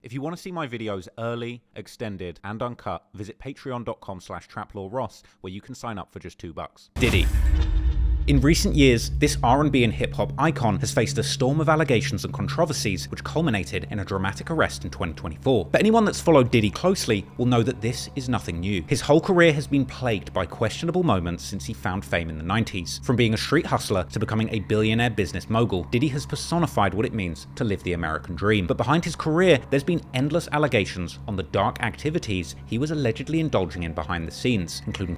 If you want to see my videos early, extended, and uncut, visit patreon.com/traplawross, where you can sign up for just $2. Diddy. In recent years, this R&B and hip-hop icon has faced a storm of allegations and controversies which culminated in a dramatic arrest in 2024. But anyone that's followed Diddy closely will know that this is nothing new. His whole career has been plagued by questionable moments since he found fame in the 90s. From being a street hustler to becoming a billionaire business mogul, Diddy has personified what it means to live the American dream. But behind his career, there's been endless allegations on the dark activities he was allegedly indulging in behind the scenes, including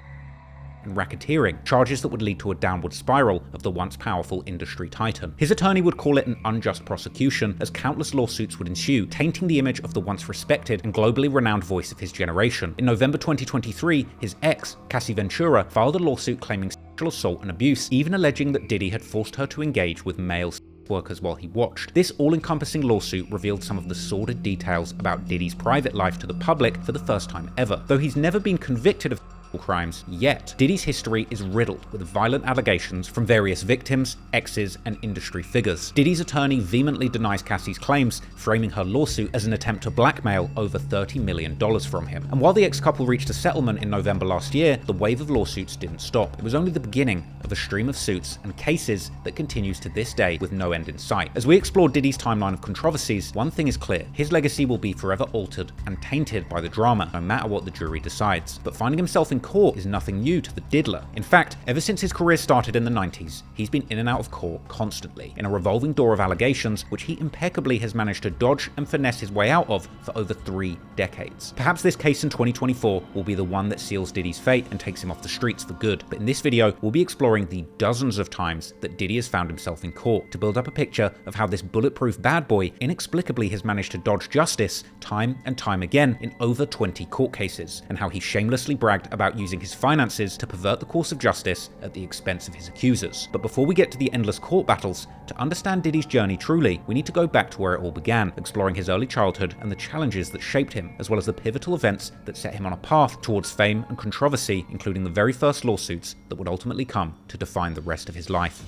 and racketeering, charges that would lead to a downward spiral of the once powerful industry titan. His attorney would call it an unjust prosecution, as countless lawsuits would ensue, tainting the image of the once respected and globally renowned voice of his generation. In November 2023, his ex, Cassie Ventura, filed a lawsuit claiming sexual assault and abuse, even alleging that Diddy had forced her to engage with male workers while he watched. This all-encompassing lawsuit revealed some of the sordid details about Diddy's private life to the public for the first time ever. Though he's never been convicted of crimes yet, Diddy's history is riddled with violent allegations from various victims, exes, and industry figures. Diddy's attorney vehemently denies Cassie's claims, framing her lawsuit as an attempt to blackmail over $30 million from him. And while the ex-couple reached a settlement in November last year, the wave of lawsuits didn't stop. It was only the beginning of a stream of suits and cases that continues to this day with no end in sight. As we explore Diddy's timeline of controversies, one thing is clear: his legacy will be forever altered and tainted by the drama, no matter what the jury decides. But finding himself in court is nothing new to the diddler. In fact, ever since his career started in the 90s, he's been in and out of court constantly, in a revolving door of allegations which he impeccably has managed to dodge and finesse his way out of for over 3 decades. Perhaps this case in 2024 will be the one that seals Diddy's fate and takes him off the streets for good. But in this video, we'll be exploring the dozens of times that Diddy has found himself in court to build up a picture of how this bulletproof bad boy inexplicably has managed to dodge justice time and time again in over 20 court cases, and how he shamelessly bragged about using his finances to pervert the course of justice at the expense of his accusers. But before we get to the endless court battles, to understand Diddy's journey truly, we need to go back to where it all began, exploring his early childhood and the challenges that shaped him, as well as the pivotal events that set him on a path towards fame and controversy, including the very first lawsuits that would ultimately come to define the rest of his life.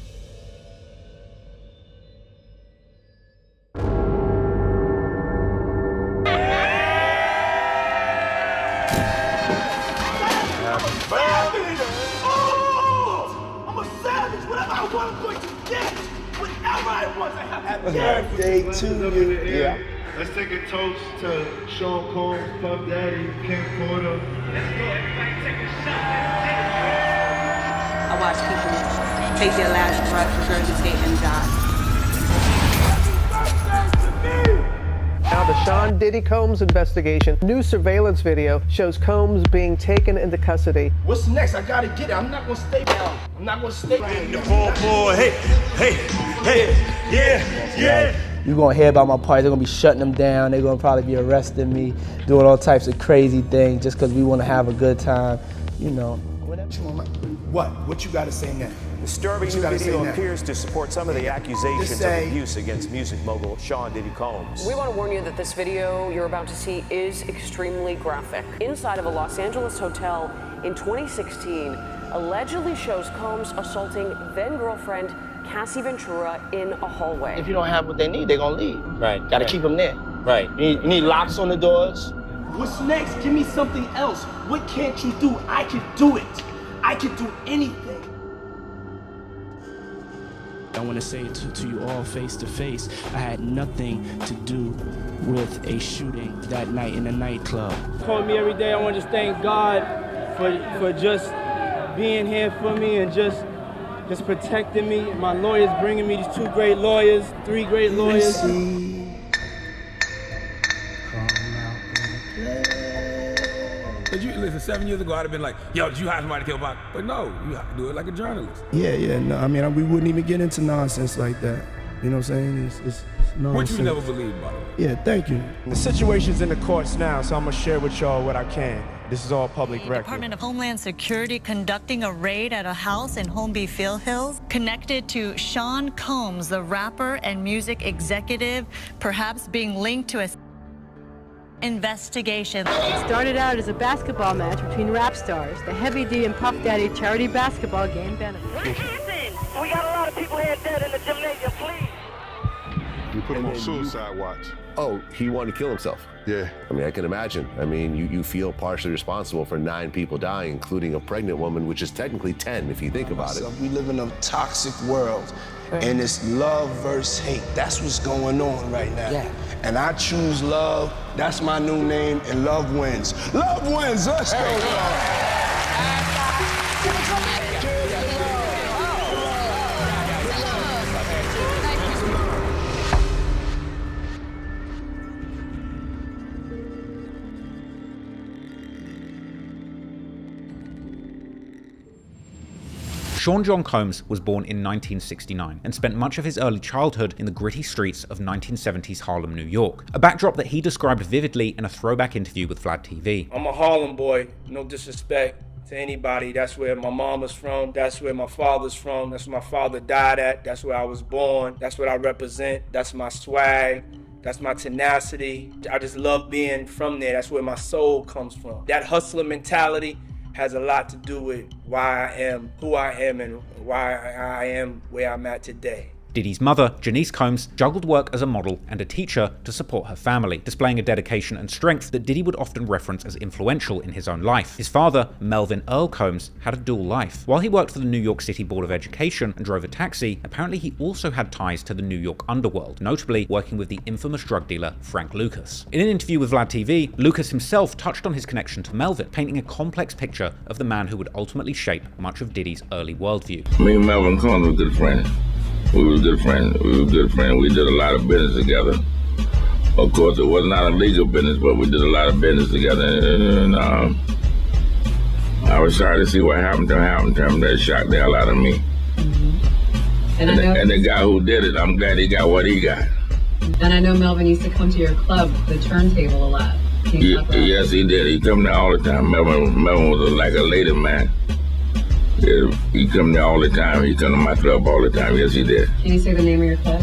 Birthday to you. Yeah. Let's take a toast to Sean Combs, Puff Daddy, King Porter. Let's go, everybody take a shot. I watch people take their last breath, regurgitate, and die. Now the Sean Diddy Combs investigation. New surveillance video shows Combs being taken into custody. What's next? I gotta get it. I'm not gonna stay down. I'm not gonna stay down. The boy, hey, yeah. You're gonna hear about my party. They're gonna be shutting them down. They're gonna probably be arresting me, doing all types of crazy things just because we want to have a good time, you know. What you gotta say now? Disturbing new video appears to support some of the accusations of abuse against music mogul Sean Diddy Combs. We want to warn you that this video you're about to see is extremely graphic. Inside of a Los Angeles hotel in 2016 allegedly shows Combs assaulting then-girlfriend Cassie Ventura in a hallway. If you don't have what they need, they're gonna leave. Right. Gotta keep them there. Right. You need locks on the doors. What's next? Give me something else. What can't you do? I can do it. I can do anything. I want to say to you all face to face, I had nothing to do with a shooting that night in a nightclub. Call me every day. I want to just thank God for just being here for me and just protecting me. My lawyers bringing me these 2 great lawyers, 3 great lawyers. Cause you listen, 7 years ago I'd have been like, yo, did you hire somebody to kill Pac? But no, you have to do it like a journalist. Yeah, no, I mean, we wouldn't even get into nonsense like that. You know what I'm saying? It's nonsense. Which you never believed, by the way. Yeah, thank you. The situation's in the courts now, so I'm gonna share with y'all what I can. This is all public record. The Department of Homeland Security conducting a raid at a house in Holmby Field Hills connected to Sean Combs, the rapper and music executive, perhaps being linked to a investigation. It started out as a basketball match between rap stars. The Heavy D and Puff Daddy charity basketball game benefit. What happened? We got a lot of people here dead in the gymnasium, please. You put him on suicide watch. oh, he wanted to kill himself. Yeah. I mean, I can imagine. I mean, you feel partially responsible for 9 people dying, including a pregnant woman, which is technically 10 if you think about it. We live in a toxic world, and it's love versus hate. That's what's going on right now. Yeah. And I choose love. That's my new name, and love wins. Love wins. Let's go. Sean John Combs was born in 1969 and spent much of his early childhood in the gritty streets of 1970s Harlem, New York, a backdrop that he described vividly in a throwback interview with Vlad TV. I'm a Harlem boy, no disrespect to anybody. That's where my mom was from, that's where my father's from, that's where my father died at, that's where I was born, that's what I represent, that's my swag. That's my tenacity. I just love being from there. That's where my soul comes from. That hustler mentality has a lot to do with why I am who I am and why I am where I'm at today. Diddy's mother, Janice Combs, juggled work as a model and a teacher to support her family, displaying a dedication and strength that Diddy would often reference as influential in his own life. His father, Melvin Earl Combs, had a dual life. While he worked for the New York City Board of Education and drove a taxi, apparently he also had ties to the New York underworld, notably working with the infamous drug dealer Frank Lucas. In an interview with Vlad TV, Lucas himself touched on his connection to Melvin, painting a complex picture of the man who would ultimately shape much of Diddy's early worldview. Me and Melvin Combs were good friends. We were good friends. We did a lot of business together. Of course, it was not a legal business, but we did a lot of business together. And I was sorry to see what happened to him. That shocked the hell out of me. Mm-hmm. And the guy who did it, I'm glad he got what he got. And I know Melvin used to come to your club, the turntable, a lot. Yes, he did. He come there all the time. Melvin was like a lady man. Yeah, he come there all the time. He come to my club all the time. Yes, he did. Can you say the name of your club?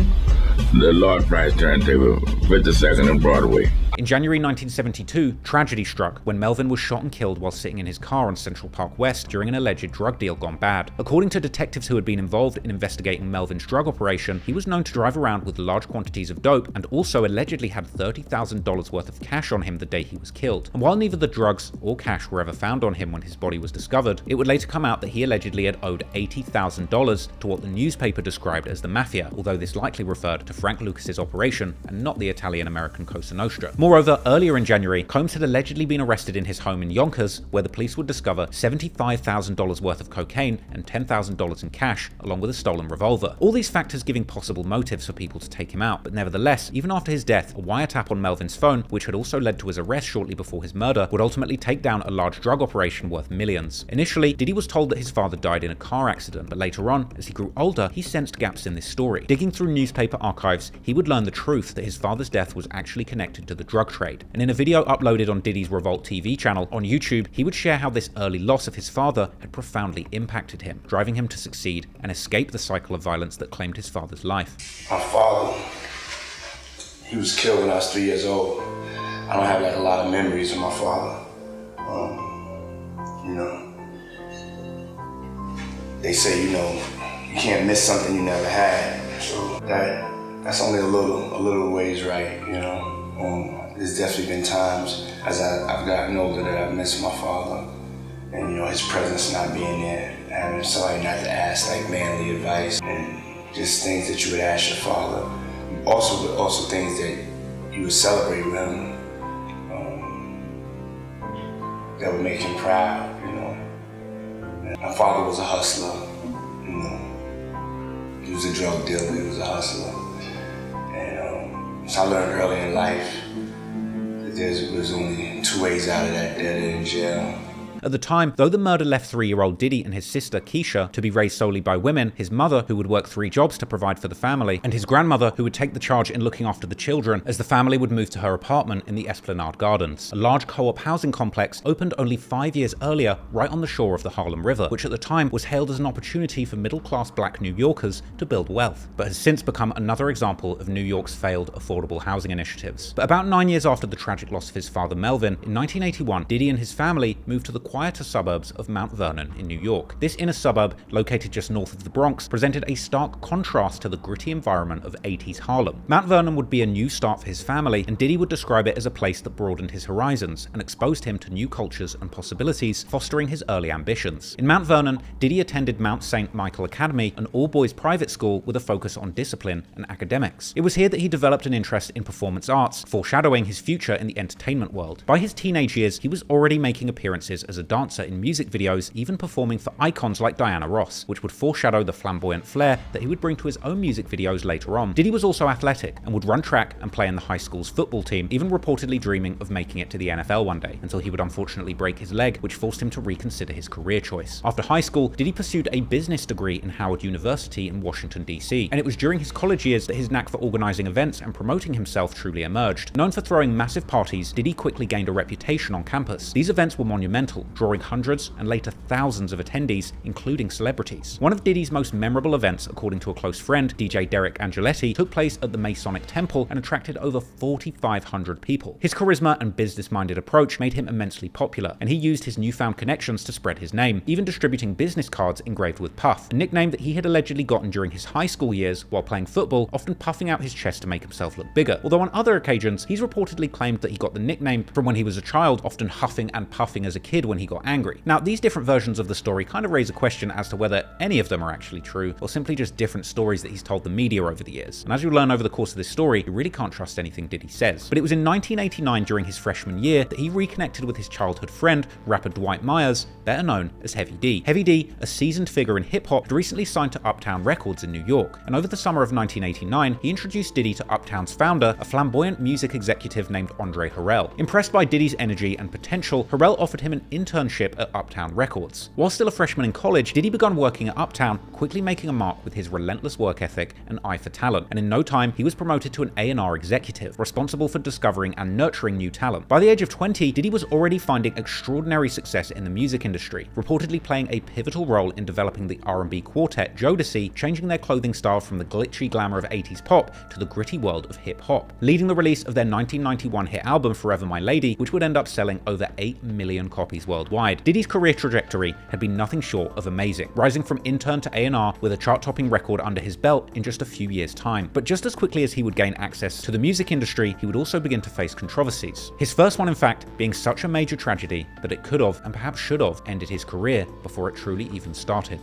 The Lord Price Turntable, 52nd and Broadway. In January 1972, tragedy struck when Melvin was shot and killed while sitting in his car on Central Park West during an alleged drug deal gone bad. According to detectives who had been involved in investigating Melvin's drug operation, he was known to drive around with large quantities of dope and also allegedly had $30,000 worth of cash on him the day he was killed. And while neither the drugs or cash were ever found on him when his body was discovered, it would later come out that he allegedly had owed $80,000 to what the newspaper described as the Mafia, although this likely referred to Frank Lucas's operation and not the Italian-American Cosa Nostra. Moreover, earlier in January, Combs had allegedly been arrested in his home in Yonkers, where the police would discover $75,000 worth of cocaine and $10,000 in cash, along with a stolen revolver. All these factors giving possible motives for people to take him out, but nevertheless, even after his death, a wiretap on Melvin's phone, which had also led to his arrest shortly before his murder, would ultimately take down a large drug operation worth millions. Initially, Diddy was told that his father died in a car accident, but later on, as he grew older, he sensed gaps in this story. Digging through newspaper archives, he would learn the truth that his father's death was actually connected to the drug trade. And in a video uploaded on Diddy's Revolt TV channel on YouTube, he would share how this early loss of his father had profoundly impacted him, driving him to succeed and escape the cycle of violence that claimed his father's life. My father, he was killed when I was 3 years old. I don't have like a lot of memories of my father. You know, they say, you know, you can't miss something you never had. So that's only a little ways right, you know. There's definitely been times as I've gotten older that I've missed my father, and you know, his presence not being there, having somebody not to ask like manly advice, and just things that you would ask your father. Also things that you would celebrate with him, that would make him proud, you know. And my father was a hustler, you know. He was a drug dealer, he was a hustler. And so I learned early in life that there's only 2 ways out of that, dead and in jail. At the time, though the murder left 3-year-old Diddy and his sister, Keisha, to be raised solely by women, his mother, who would work 3 jobs to provide for the family, and his grandmother, who would take the charge in looking after the children as the family would move to her apartment in the Esplanade Gardens, a large co-op housing complex opened only 5 years earlier right on the shore of the Harlem River, which at the time was hailed as an opportunity for middle-class black New Yorkers to build wealth, but has since become another example of New York's failed affordable housing initiatives. But about 9 years after the tragic loss of his father Melvin, in 1981, Diddy and his family moved to the quieter suburbs of Mount Vernon in New York. This inner suburb, located just north of the Bronx, presented a stark contrast to the gritty environment of 80s Harlem. Mount Vernon would be a new start for his family, and Diddy would describe it as a place that broadened his horizons and exposed him to new cultures and possibilities, fostering his early ambitions. In Mount Vernon, Diddy attended Mount St. Michael Academy, an all-boys private school with a focus on discipline and academics. It was here that he developed an interest in performance arts, foreshadowing his future in the entertainment world. By his teenage years, he was already making appearances as a dancer in music videos, even performing for icons like Diana Ross, which would foreshadow the flamboyant flair that he would bring to his own music videos later on. Diddy was also athletic and would run track and play in the high school's football team, even reportedly dreaming of making it to the NFL one day, until he would unfortunately break his leg, which forced him to reconsider his career choice. After high school, Diddy pursued a business degree in Howard University in Washington, D.C., and it was during his college years that his knack for organizing events and promoting himself truly emerged. Known for throwing massive parties, Diddy quickly gained a reputation on campus. These events were monumental, drawing hundreds and later thousands of attendees, including celebrities. One of Diddy's most memorable events, according to a close friend, DJ Derek Angeletti, took place at the Masonic Temple and attracted over 4,500 people. His charisma and business-minded approach made him immensely popular, and he used his newfound connections to spread his name, even distributing business cards engraved with Puff, a nickname that he had allegedly gotten during his high school years while playing football, often puffing out his chest to make himself look bigger. Although on other occasions, he's reportedly claimed that he got the nickname from when he was a child, often huffing and puffing as a kid when he got angry. Now, these different versions of the story kind of raise a question as to whether any of them are actually true, or simply just different stories that he's told the media over the years. And as you'll learn over the course of this story, you really can't trust anything Diddy says. But it was in 1989, during his freshman year, that he reconnected with his childhood friend, rapper Dwight Myers, better known as Heavy D. Heavy D, a seasoned figure in hip-hop, had recently signed to Uptown Records in New York, and over the summer of 1989, he introduced Diddy to Uptown's founder, a flamboyant music executive named Andre Harrell. Impressed by Diddy's energy and potential, Harrell offered him an internship at Uptown Records. While still a freshman in college, Diddy began working at Uptown, quickly making a mark with his relentless work ethic and eye for talent, and in no time, he was promoted to an A&R executive, responsible for discovering and nurturing new talent. By the age of 20, Diddy was already finding extraordinary success in the music industry, reportedly playing a pivotal role in developing the R&B quartet Jodeci, changing their clothing style from the glitchy glamour of 80s pop to the gritty world of hip-hop, leading the release of their 1991 hit album Forever My Lady, which would end up selling over 8 million copies worldwide. Diddy's career trajectory had been nothing short of amazing, rising from intern to A&R with a chart-topping record under his belt in just a few years' time. But just as quickly as he would gain access to the music industry, he would also begin to face controversies. His first one, in fact, being such a major tragedy that it could have, and perhaps should have, ended his career before it truly even started.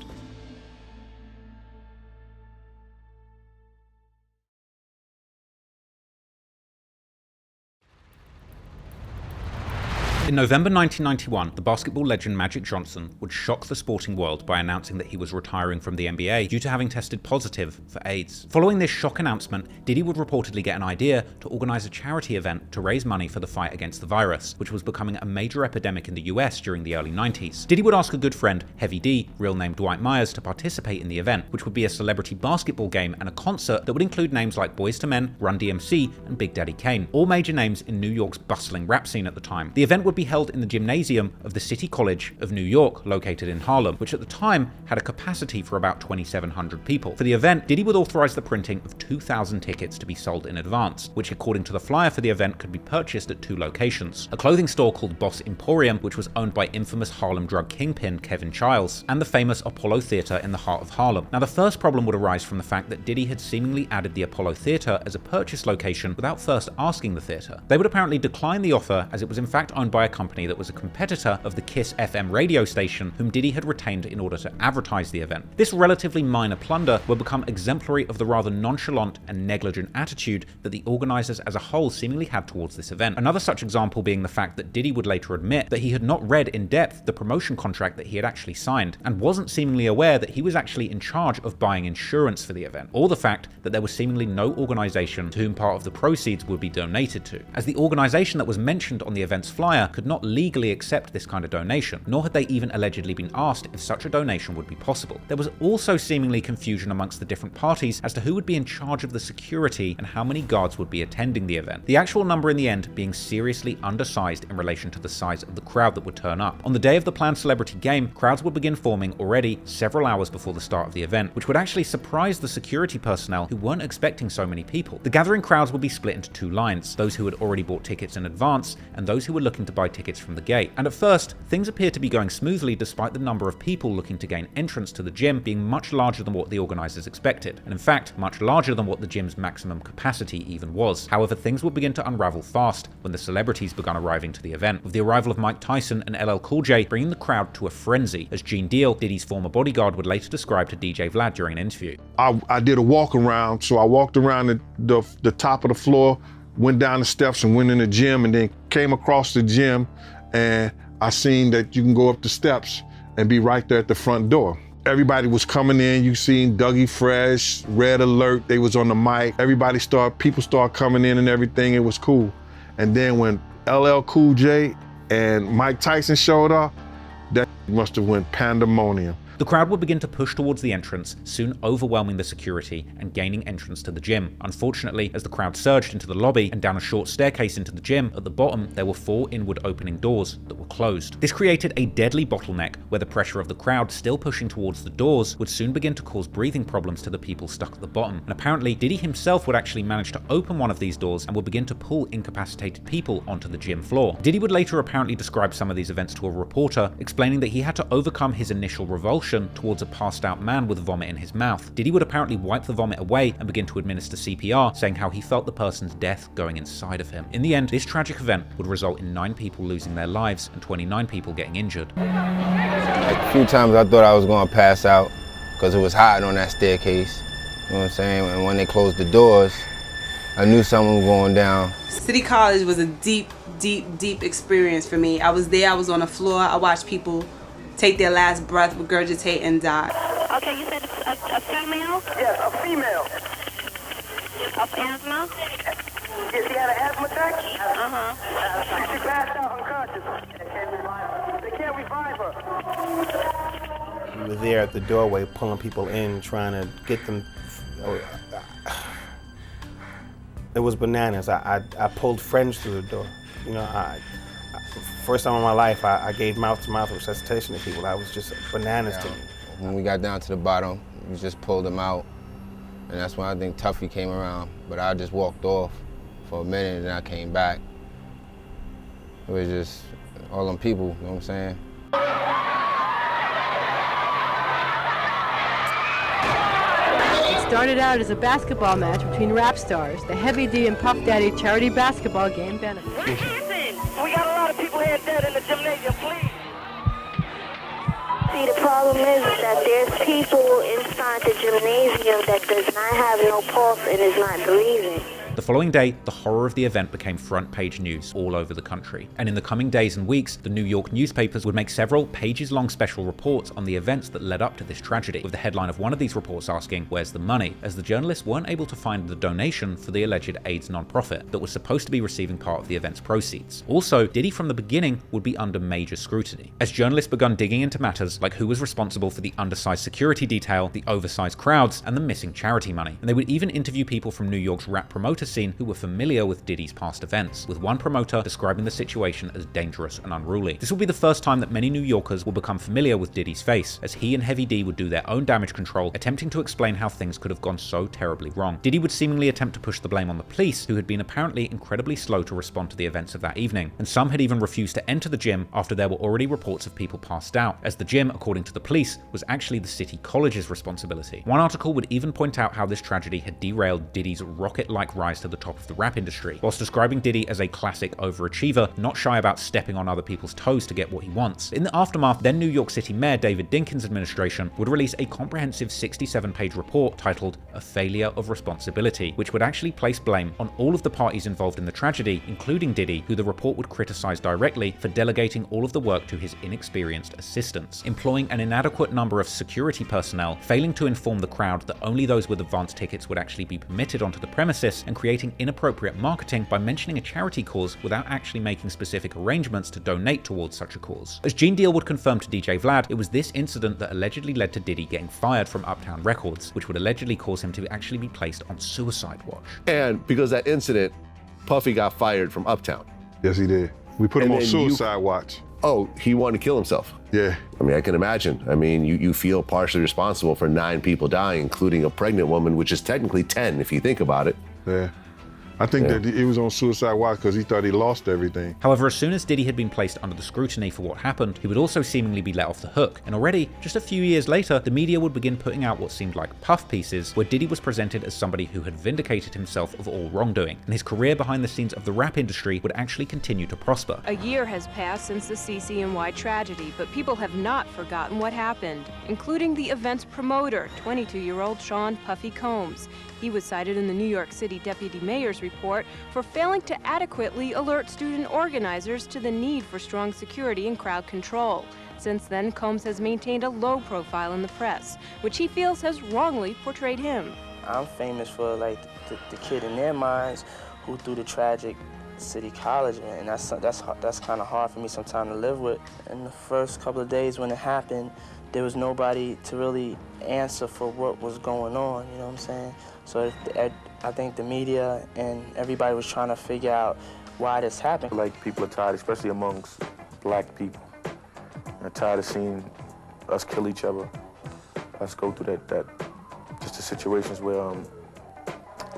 In November 1991, the basketball legend Magic Johnson would shock the sporting world by announcing that he was retiring from the NBA due to having tested positive for AIDS. Following this shock announcement, Diddy would reportedly get an idea to organize a charity event to raise money for the fight against the virus, which was becoming a major epidemic in the US during the early 90s. Diddy would ask a good friend, Heavy D, real name Dwight Myers, to participate in the event, which would be a celebrity basketball game and a concert that would include names like Boyz II Men, Run DMC, and Big Daddy Kane, all major names in New York's bustling rap scene at the time. The event would be held in the gymnasium of the City College of New York, located in Harlem, which at the time had a capacity for about 2,700 people. For the event, Diddy would authorize the printing of 2,000 tickets to be sold in advance, which according to the flyer for the event could be purchased at 2 locations: a clothing store called Boss Emporium, which was owned by infamous Harlem drug kingpin Kevin Childs, and the famous Apollo Theater in the heart of Harlem. Now, the first problem would arise from the fact that Diddy had seemingly added the Apollo Theater as a purchase location without first asking the theater. They would apparently decline the offer, as it was in fact owned by a company that was a competitor of the Kiss FM radio station, whom Diddy had retained in order to advertise the event. This relatively minor plunder would become exemplary of the rather nonchalant and negligent attitude that the organizers as a whole seemingly had towards this event. Another such example being the fact that Diddy would later admit that he had not read in depth the promotion contract that he had actually signed, and wasn't seemingly aware that he was actually in charge of buying insurance for the event, or the fact that there was seemingly no organization to whom part of the proceeds would be donated to, as the organization that was mentioned on the event's flyer could not legally accept this kind of donation, nor had they even allegedly been asked if such a donation would be possible. There was also seemingly confusion amongst the different parties as to who would be in charge of the security and how many guards would be attending the event, the actual number in the end being seriously undersized in relation to the size of the crowd that would turn up. On the day of the planned celebrity game, crowds would begin forming already several hours before the start of the event, which would actually surprise the security personnel who weren't expecting so many people. The gathering crowds would be split into 2 lines, those who had already bought tickets in advance and those who were looking to buy buy tickets from the gate. And at first, things appear to be going smoothly despite the number of people looking to gain entrance to the gym being much larger than what the organizers expected, and in fact, much larger than what the gym's maximum capacity even was. However, things would begin to unravel fast when the celebrities began arriving to the event, with the arrival of Mike Tyson and LL Cool J bringing the crowd to a frenzy, as Gene Deal, Diddy's former bodyguard, would later describe to DJ Vlad during an interview. I did a walk around, so I walked around the top of the floor, went down the steps and went in the gym, and then came across the gym, and I seen that you can go up the steps and be right there at the front door. Everybody was coming in. You seen Dougie Fresh, Red Alert, they was on the mic. People started coming in and everything, it was cool. And then when LL Cool J and Mike Tyson showed up, that must have went pandemonium. The crowd would begin to push towards the entrance, soon overwhelming the security and gaining entrance to the gym. Unfortunately, as the crowd surged into the lobby and down a short staircase into the gym, at the bottom there were 4 inward opening doors that were closed. This created a deadly bottleneck where the pressure of the crowd still pushing towards the doors would soon begin to cause breathing problems to the people stuck at the bottom. And apparently, Diddy himself would actually manage to open one of these doors and would begin to pull incapacitated people onto the gym floor. Diddy would later apparently describe some of these events to a reporter, explaining that he had to overcome his initial revulsion towards a passed out man with vomit in his mouth. Diddy would apparently wipe the vomit away and begin to administer CPR, saying how he felt the person's death going inside of him. In the end, this tragic event would result in 9 people losing their lives and 29 people getting injured. A few times I thought I was going to pass out because it was hot on that staircase. You know what I'm saying? And when they closed the doors, I knew something was going down. City College was a deep experience for me. I was there, I was on the floor, I watched people take their last breath, regurgitate, and die. Okay, you said a female? Yes, a female. Of asthma? Yes, she had an asthma attack? Uh-huh. She passed out unconscious. They can't revive her. We were there at the doorway pulling people in, trying to get them. It was bananas. I pulled friends through the door. You know, first time in my life, I gave mouth-to-mouth resuscitation to people. That was just bananas to me. When we got down to the bottom, we just pulled them out. And that's when I think Tuffy came around. But I just walked off for a minute and then I came back. It was just all them people, you know what I'm saying? It started out as a basketball match between rap stars. The Heavy D and Puff Daddy charity basketball game benefit. What happened? We got a lot of people here dead in the gymnasium, please. See, the problem is that there's people inside the gymnasium that does not have no pulse and is not breathing. The following day, the horror of the event became front-page news all over the country. And in the coming days and weeks, the New York newspapers would make several pages-long special reports on the events that led up to this tragedy, with the headline of one of these reports asking, "Where's the money?" as the journalists weren't able to find the donation for the alleged AIDS nonprofit that was supposed to be receiving part of the event's proceeds. Also, Diddy from the beginning would be under major scrutiny, as journalists begun digging into matters like who was responsible for the undersized security detail, the oversized crowds, and the missing charity money. And they would even interview people from New York's rap promoter scene who were familiar with Diddy's past events, with one promoter describing the situation as dangerous and unruly. This would be the first time that many New Yorkers will become familiar with Diddy's face, as he and Heavy D would do their own damage control, attempting to explain how things could have gone so terribly wrong. Diddy would seemingly attempt to push the blame on the police, who had been apparently incredibly slow to respond to the events of that evening, and some had even refused to enter the gym after there were already reports of people passed out, as the gym, according to the police, was actually the city college's responsibility. One article would even point out how this tragedy had derailed Diddy's rocket-like rise to the top of the rap industry, whilst describing Diddy as a classic overachiever, not shy about stepping on other people's toes to get what he wants. In the aftermath, then New York City Mayor David Dinkins' administration would release a comprehensive 67-page report titled "A Failure of Responsibility," which would actually place blame on all of the parties involved in the tragedy, including Diddy, who the report would criticize directly for delegating all of the work to his inexperienced assistants, employing an inadequate number of security personnel, failing to inform the crowd that only those with advance tickets would actually be permitted onto the premises, and creating inappropriate marketing by mentioning a charity cause without actually making specific arrangements to donate towards such a cause. As Gene Deal would confirm to DJ Vlad, it was this incident that allegedly led to Diddy getting fired from Uptown Records, which would allegedly cause him to actually be placed on suicide watch. And because of that incident, Puffy got fired from Uptown. Yes, he did. We put him on suicide watch. Oh, he wanted to kill himself. Yeah. I mean, I can imagine. I mean, you feel partially responsible for 9 people dying, including a pregnant woman, which is technically 10 if you think about it. Yeah. I think that he was on suicide watch because he thought he lost everything. However, as soon as Diddy had been placed under the scrutiny for what happened, he would also seemingly be let off the hook. And already, just a few years later, the media would begin putting out what seemed like puff pieces, where Diddy was presented as somebody who had vindicated himself of all wrongdoing, and his career behind the scenes of the rap industry would actually continue to prosper. A year has passed since the CCNY tragedy, but people have not forgotten what happened, including the event's promoter, 22-year-old Sean Puffy Combs. He was cited in the New York City Deputy Mayor's report for failing to adequately alert student organizers to the need for strong security and crowd control. Since then, Combs has maintained a low profile in the press, which he feels has wrongly portrayed him. I'm famous for like the kid in their minds who threw the tragic City College, man, and that's kind of hard for me sometimes to live with. In the first couple of days when it happened, there was nobody to really answer for what was going on, you know what I'm saying? So I think the media and everybody was trying to figure out why this happened. Like, people are tired, especially amongst black people. They're tired of seeing us kill each other, us go through that just the situations where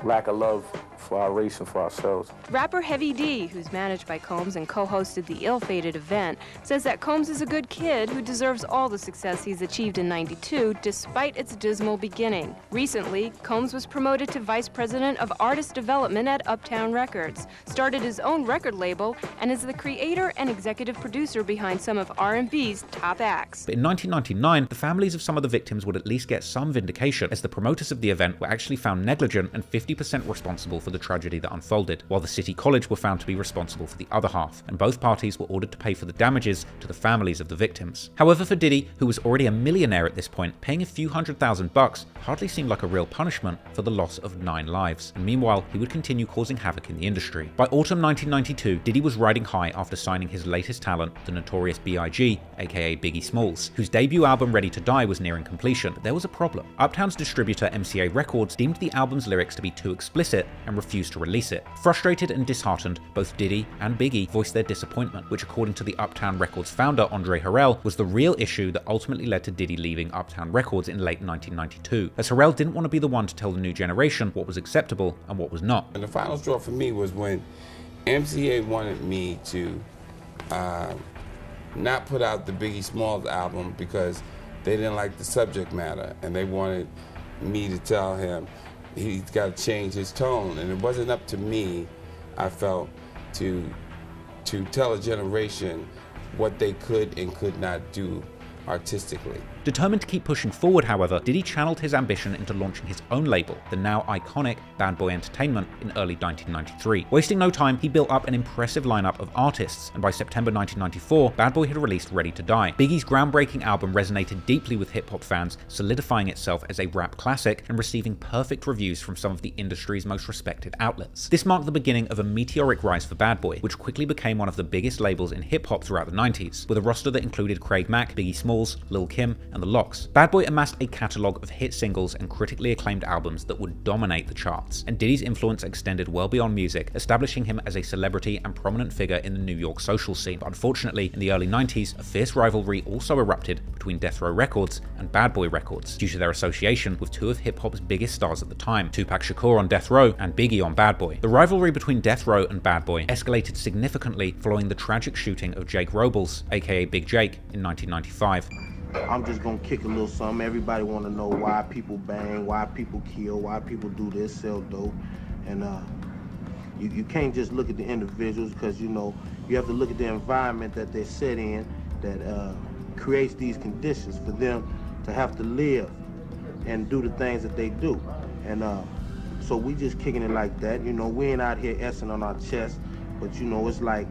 lack of love for our race and for ourselves. Rapper Heavy D, who's managed by Combs and co-hosted the ill-fated event, says that Combs is a good kid who deserves all the success he's achieved in '92, despite its dismal beginning. Recently, Combs was promoted to Vice President of Artist Development at Uptown Records, started his own record label, and is the creator and executive producer behind some of R&B's top acts. But in 1999, the families of some of the victims would at least get some vindication, as the promoters of the event were actually found negligent and 50% responsible for the tragedy that unfolded, while the City College were found to be responsible for the other half, and both parties were ordered to pay for the damages to the families of the victims. However, for Diddy, who was already a millionaire at this point, paying a few $100,000 hardly seemed like a real punishment for the loss of 9 lives, and meanwhile, he would continue causing havoc in the industry. By autumn 1992, Diddy was riding high after signing his latest talent, the notorious B.I.G., aka Biggie Smalls, whose debut album Ready to Die was nearing completion, but there was a problem. Uptown's distributor MCA Records deemed the album's lyrics to be too explicit and refused to release it. Frustrated and disheartened, both Diddy and Biggie voiced their disappointment, which according to the Uptown Records founder Andre Harrell was the real issue that ultimately led to Diddy leaving Uptown Records in late 1992, as Harrell didn't want to be the one to tell the new generation what was acceptable and what was not. And the final straw for me was when MCA wanted me to not put out the Biggie Smalls album because they didn't like the subject matter, and they wanted me to tell him he's got to change his tone. And it wasn't up to me, I felt, to tell a generation what they could and could not do artistically. Determined to keep pushing forward, however, Diddy channeled his ambition into launching his own label, the now iconic Bad Boy Entertainment, in early 1993. Wasting no time, he built up an impressive lineup of artists, and by September 1994, Bad Boy had released Ready to Die. Biggie's groundbreaking album resonated deeply with hip-hop fans, solidifying itself as a rap classic and receiving perfect reviews from some of the industry's most respected outlets. This marked the beginning of a meteoric rise for Bad Boy, which quickly became one of the biggest labels in hip-hop throughout the 90s, with a roster that included Craig Mack, Biggie Smalls, Lil' Kim, and The Lox. Bad Boy amassed a catalogue of hit singles and critically acclaimed albums that would dominate the charts, and Diddy's influence extended well beyond music, establishing him as a celebrity and prominent figure in the New York social scene. But unfortunately, in the early 90s, a fierce rivalry also erupted between Death Row Records and Bad Boy Records, due to their association with two of hip-hop's biggest stars at the time, Tupac Shakur on Death Row and Biggie on Bad Boy. The rivalry between Death Row and Bad Boy escalated significantly following the tragic shooting of Jake Robles, aka Big Jake, in 1995. I'm just gonna kick a little something. Everybody wanna know why people bang, why people kill, why people do this, sell dope. And you can't just look at the individuals, because you have to look at the environment that they're set in that creates these conditions for them to have to live and do the things that they do. And so we just kicking it like that. We ain't out here essing on our chest, but it's like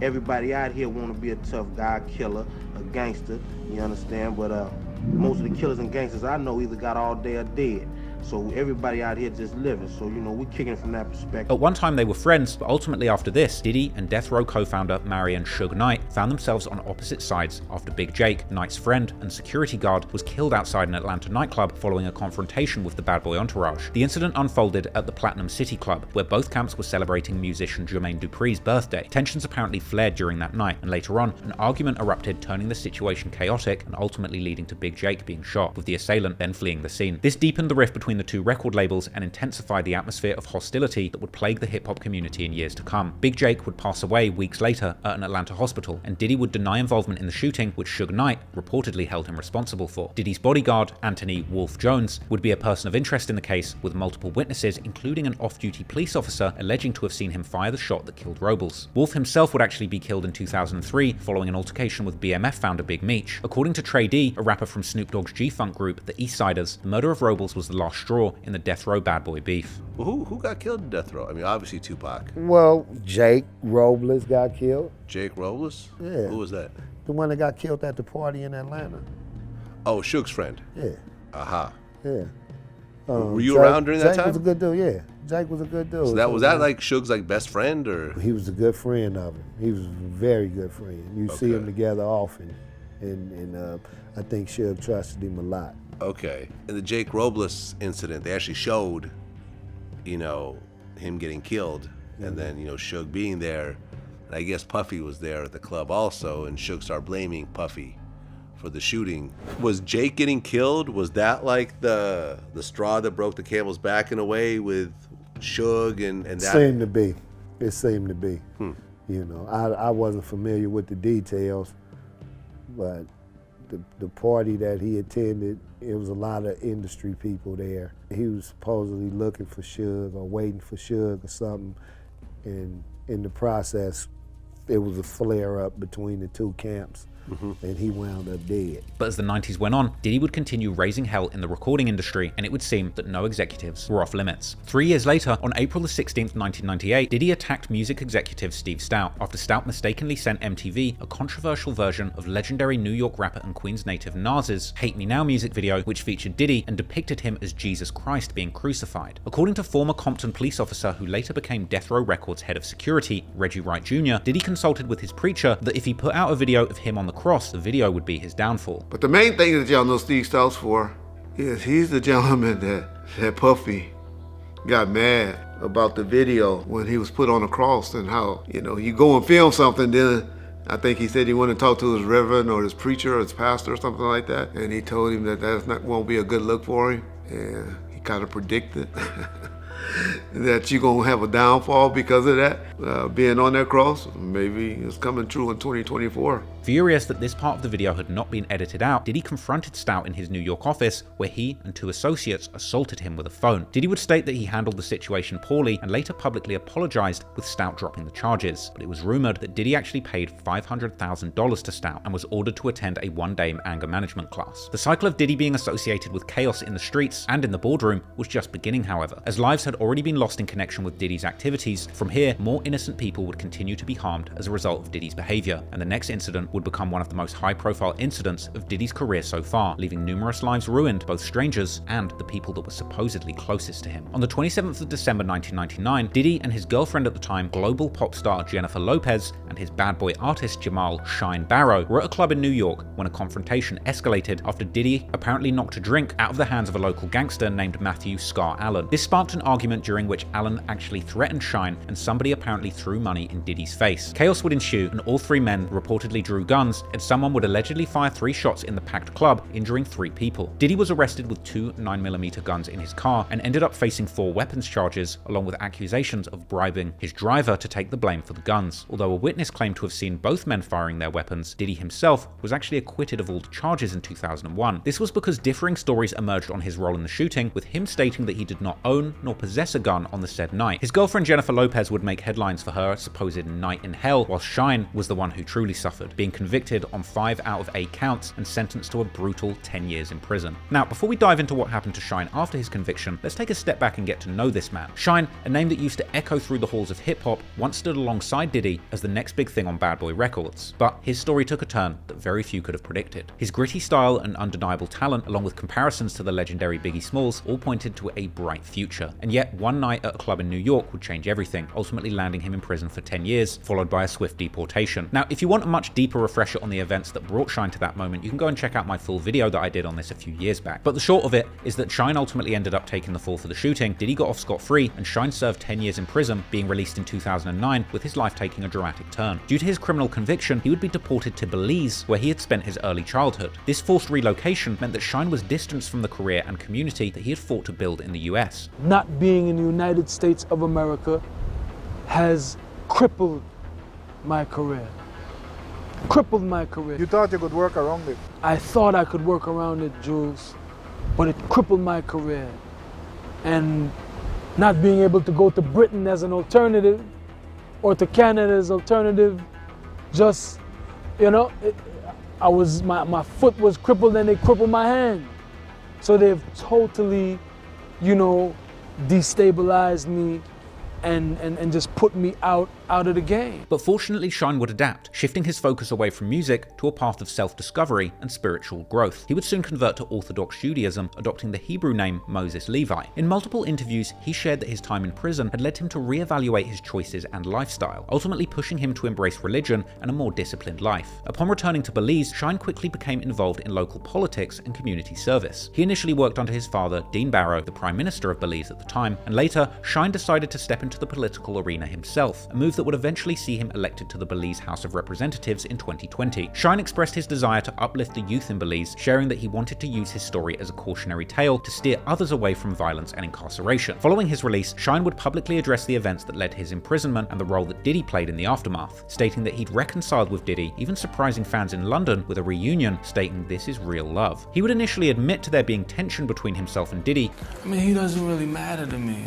everybody out here want to be a tough guy, killer, a gangster, you understand? But most of the killers and gangsters I know either got all day or dead. So everybody out here just living. So, we're kicking it from that perspective. At one time they were friends, but ultimately after this, Diddy and Death Row co-founder Marion Suge Knight found themselves on opposite sides after Big Jake, Knight's friend and security guard, was killed outside an Atlanta nightclub following a confrontation with the Bad Boy entourage. The incident unfolded at the Platinum City Club, where both camps were celebrating musician Jermaine Dupri's birthday. Tensions apparently flared during that night, and later on, an argument erupted, turning the situation chaotic and ultimately leading to Big Jake being shot, with the assailant then fleeing the scene. This deepened the rift between between the two record labels and intensified the atmosphere of hostility that would plague the hip-hop community in years to come. Big Jake would pass away weeks later at an Atlanta hospital, and Diddy would deny involvement in the shooting, which Suge Knight reportedly held him responsible for. Diddy's bodyguard, Anthony Wolf Jones, would be a person of interest in the case, with multiple witnesses, including an off-duty police officer, alleging to have seen him fire the shot that killed Robles. Wolf himself would actually be killed in 2003 following an altercation with BMF founder Big Meech. According to Trey D, a rapper from Snoop Dogg's G-Funk group, the Eastsiders, the murder of Robles was the last straw in the Death Row Bad Boy beef. Well, who got killed in Death Row? I mean, obviously Tupac. Well, Jake Robles got killed. Jake Robles? Yeah. Who was that? The one that got killed at the party in Atlanta. Oh, Suge's friend? Yeah. Aha. Yeah. Were you around during that time? Jake was a good dude, yeah. Jake was a good dude. So was that like Suge's like best friend, or? He was a good friend of him. He was a very good friend. You see them together often, and I think Suge trusted him a lot. Okay. In the Jake Robles incident, they actually showed, him getting killed, and then Suge being there, and I guess Puffy was there at the club also, and Suge started blaming Puffy for the shooting. Was Jake getting killed? Was that like the straw that broke the camel's back in a way with Suge and that? It seemed to be. It seemed to be. I wasn't familiar with the details, but the party that he attended, it was a lot of industry people there. He was supposedly looking for Suge or waiting for Suge or something, and in the process, it was a flare-up between the two camps. And he wound up dead. But as the 90s went on, Diddy would continue raising hell in the recording industry, and it would seem that no executives were off limits. 3 years later, on April 16th, 1998, Diddy attacked music executive Steve Stout after Stout mistakenly sent MTV a controversial version of legendary New York rapper and Queens native Nas's Hate Me Now music video, which featured Diddy and depicted him as Jesus Christ being crucified. According to former Compton police officer who later became Death Row Records head of security, Reggie Wright Jr., Diddy consulted with his preacher that if he put out a video of him on the cross, the video would be his downfall. But the main thing that y'all know Steve Stout's for is he's the gentleman that Puffy got mad about the video when he was put on the cross, and how, you go and film something, then I think he said he wanted to talk to his reverend or his preacher or his pastor or something like that, and he told him that won't be a good look for him, and he kind of predicted that you're gonna have a downfall because of that, being on that cross. Maybe it's coming true in 2024. Furious that this part of the video had not been edited out, Diddy confronted Stout in his New York office, where he and two associates assaulted him with a phone. Diddy would state that he handled the situation poorly and later publicly apologized, with Stout dropping the charges. But it was rumored that Diddy actually paid $500,000 to Stout and was ordered to attend a one-day anger management class. The cycle of Diddy being associated with chaos in the streets and in the boardroom was just beginning, however, as lives had already been lost in connection with Diddy's activities. From here, more innocent people would continue to be harmed as a result of Diddy's behavior, and the next incident would become one of the most high-profile incidents of Diddy's career so far, leaving numerous lives ruined, both strangers and the people that were supposedly closest to him. On the 27th of December 1999, Diddy and his girlfriend at the time, global pop star Jennifer Lopez, and his bad boy artist Jamal Shine Barrow were at a club in New York when a confrontation escalated after Diddy apparently knocked a drink out of the hands of a local gangster named Matthew Scar Allen. This sparked an argument during which Allen actually threatened Shine, and somebody apparently threw money in Diddy's face. Chaos would ensue, and all three men reportedly drew guns, and someone would allegedly fire 3 shots in the packed club, injuring 3 people. Diddy was arrested with 2 9mm guns in his car and ended up facing 4 weapons charges, along with accusations of bribing his driver to take the blame for the guns. Although a witness claimed to have seen both men firing their weapons, Diddy himself was actually acquitted of all the charges in 2001. This was because differing stories emerged on his role in the shooting, with him stating that he did not own nor possess a gun on the said night. His girlfriend Jennifer Lopez would make headlines for her supposed night in hell, while Shine was the one who truly suffered, being convicted on 5 out of 8 counts and sentenced to a brutal 10 years in prison. Now, before we dive into what happened to Shine after his conviction, let's take a step back and get to know this man. Shine, a name that used to echo through the halls of hip-hop, once stood alongside Diddy as the next big thing on Bad Boy Records. But his story took a turn that very few could have predicted. His gritty style and undeniable talent, along with comparisons to the legendary Biggie Smalls, all pointed to a bright future. And yet, Yet one night at a club in New York would change everything, ultimately landing him in prison for 10 years, followed by a swift deportation. Now, if you want a much deeper refresher on the events that brought Shine to that moment, you can go and check out my full video that I did on this a few years back. But the short of it is that Shine ultimately ended up taking the fall for the shooting, Diddy got off scot-free, and Shine served 10 years in prison, being released in 2009, with his life taking a dramatic turn. Due to his criminal conviction, he would be deported to Belize, where he had spent his early childhood. This forced relocation meant that Shine was distanced from the career and community that he had fought to build in the US. Not being in the United States of America has crippled my career. Crippled my career. You thought you could work around it? I thought I could work around it, Jules, but it crippled my career. And not being able to go to Britain as an alternative or to Canada as alternative, just, you know, my foot was crippled and they crippled my hand. So they've totally, you know, destabilized me and just put me out of the game. But fortunately, Shine would adapt, shifting his focus away from music to a path of self-discovery and spiritual growth. He would soon convert to Orthodox Judaism, adopting the Hebrew name Moses Levi. In multiple interviews, he shared that his time in prison had led him to reevaluate his choices and lifestyle, ultimately pushing him to embrace religion and a more disciplined life. Upon returning to Belize, Shine quickly became involved in local politics and community service. He initially worked under his father, Dean Barrow, the Prime Minister of Belize at the time, and later, Shine decided to step into the political arena himself, a move that would eventually see him elected to the Belize House of Representatives in 2020. Shine expressed his desire to uplift the youth in Belize, sharing that he wanted to use his story as a cautionary tale to steer others away from violence and incarceration. Following his release, Shine would publicly address the events that led to his imprisonment and the role that Diddy played in the aftermath, stating that he'd reconciled with Diddy, even surprising fans in London with a reunion, stating this is real love. He would initially admit to there being tension between himself and Diddy. I mean, he doesn't really matter to me,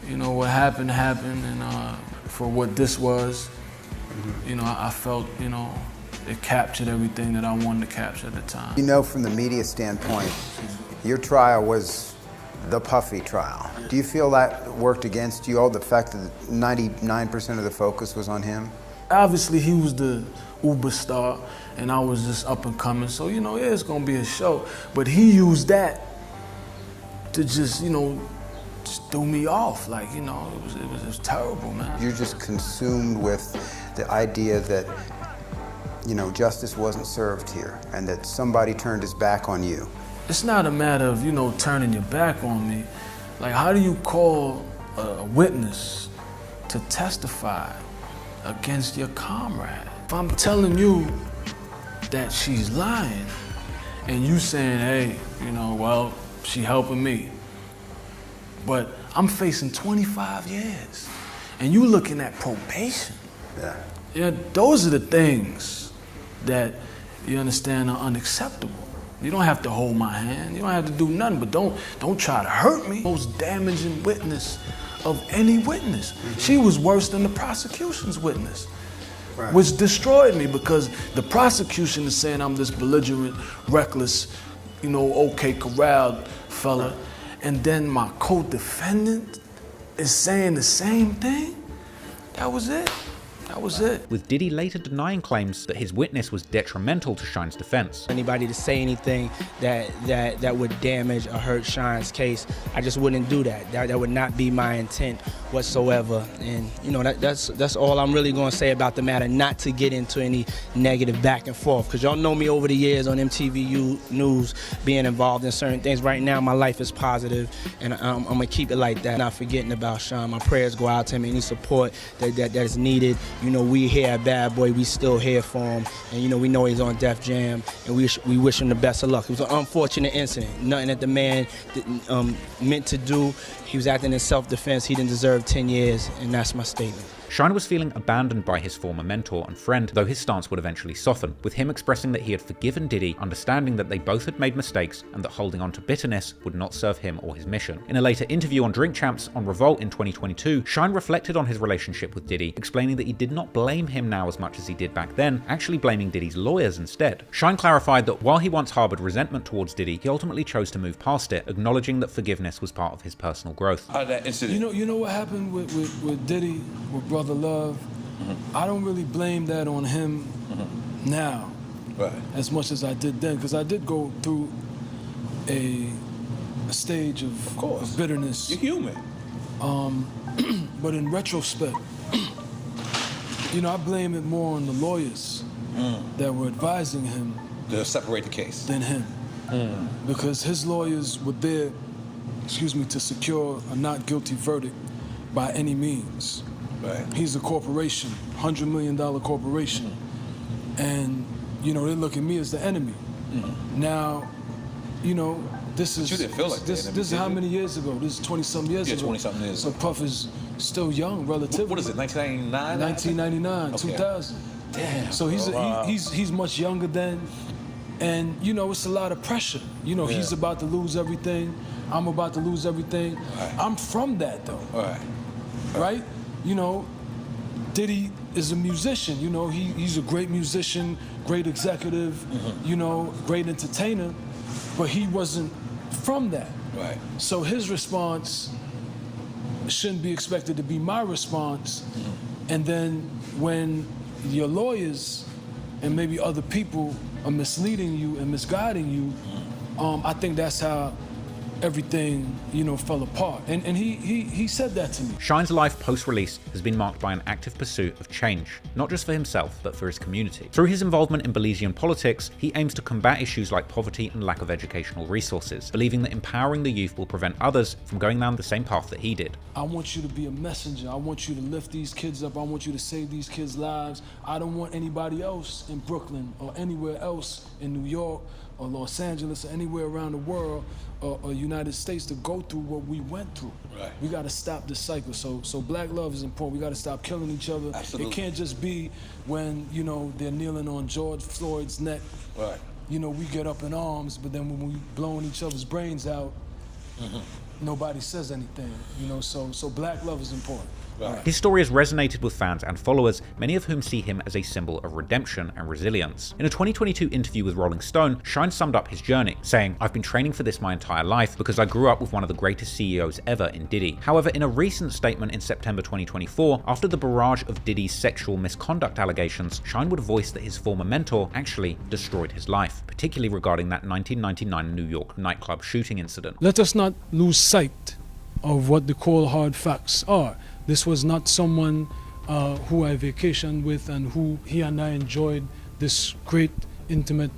you know, what happened, and for what this was, you know, I felt, you know, it captured everything that I wanted to capture at the time. You know, from the media standpoint, your trial was the Puffy trial. Do you feel that worked against you, all the fact that 99% of the focus was on him? Obviously, he was the uber star, and I was just up and coming, so, you know, yeah, it's gonna be a show. But he used that to just, you know, just threw me off, you know, it was terrible, man. You're just consumed with the idea that, you know, justice wasn't served here and that somebody turned his back on you. It's not a matter of, you know, turning your back on me. Like, how do you call a witness to testify against your comrade? If I'm telling you that she's lying and you saying, hey, you know, well, she helping me, but I'm facing 25 years, and you looking at probation. Yeah, those are the things that, you understand, are unacceptable. You don't have to hold my hand. You don't have to do nothing, but don't try to hurt me. Most damaging witness of any witness. She was worse than the prosecution's witness, which destroyed me because the prosecution is saying I'm this belligerent, reckless, you know, okay, corralled fella. And then my co-defendant is saying the same thing? That was it. That was it. With Diddy later denying claims that his witness was detrimental to Shine's defense. Anybody to say anything that would damage or hurt Shine's case, I just wouldn't do that. That would not be my intent whatsoever. And you know, that's all I'm really gonna say about the matter, not to get into any negative back and forth. Cause y'all know me over the years on MTV News being involved in certain things. Right now my life is positive and I'm gonna keep it like that. Not forgetting about Shine. My prayers go out to him, any support that is needed. You know, we here at Bad Boy, we still here for him. And you know, we know he's on Def Jam and we wish him the best of luck. It was an unfortunate incident. Nothing that the man meant to do. He was acting in self-defense. He didn't deserve 10 years, and that's my statement. Shine was feeling abandoned by his former mentor and friend, though his stance would eventually soften, with him expressing that he had forgiven Diddy, understanding that they both had made mistakes and that holding on to bitterness would not serve him or his mission. In a later interview on Drink Champs on Revolt in 2022, Shine reflected on his relationship with Diddy, explaining that he did not blame him now as much as he did back then, actually blaming Diddy's lawyers instead. Shine clarified that while he once harbored resentment towards Diddy, he ultimately chose to move past it, acknowledging that forgiveness was part of his personal growth. That incident. You know what happened with Diddy, with Brother Love? Mm-hmm. I don't really blame that on him now, as much as I did then, because I did go through a a stage of bitterness. You're human. But in retrospect, I blame it more on the lawyers that were advising him. To separate the case. Than him. Because his lawyers were there, to secure a not guilty verdict by any means. Right. He's a corporation, $100 million corporation. And, they look at me as the enemy. Now, this is... But you didn't feel like this is how many years ago? This is 20-something years ago. 20-something years So Puff is still young, relatively. What is it, 1999? 1999, Okay. 2000. Damn. So he's much younger then. And, it's a lot of pressure. He's about to lose everything. I'm about to lose everything. Right. I'm from that, though. Right? Diddy is a musician. He's a great musician, great executive, great entertainer. But he wasn't from that. Right. So his response shouldn't be expected to be my response. And then when your lawyers and maybe other people are misleading you and misguiding you, I think that's how everything, fell apart. And he said that to me. Shine's life post-release has been marked by an active pursuit of change, not just for himself, but for his community. Through his involvement in Belizean politics, he aims to combat issues like poverty and lack of educational resources, believing that empowering the youth will prevent others from going down the same path that he did. I want you to be a messenger. I want you to lift these kids up. I want you to save these kids' lives. I don't want anybody else in Brooklyn or anywhere else in New York or Los Angeles or anywhere around the world or United States to go through what we went through. Right. We got to stop this cycle. So black love is important. We got to stop killing each other. Absolutely. It can't just be when, they're kneeling on George Floyd's neck. Right. We get up in arms, but then when we blowing each other's brains out, nobody says anything. So black love is important. Right. His story has resonated with fans and followers, many of whom see him as a symbol of redemption and resilience. In a 2022 interview with Rolling Stone, Shine summed up his journey, saying, "I've been training for this my entire life because I grew up with one of the greatest CEOs ever in Diddy." However, in a recent statement in September 2024, after the barrage of Diddy's sexual misconduct allegations, Shine would voice that his former mentor actually destroyed his life, particularly regarding that 1999 New York nightclub shooting incident. Let us not lose sight of what the cold hard facts are. This was not someone who I vacationed with and who he and I enjoyed this great intimate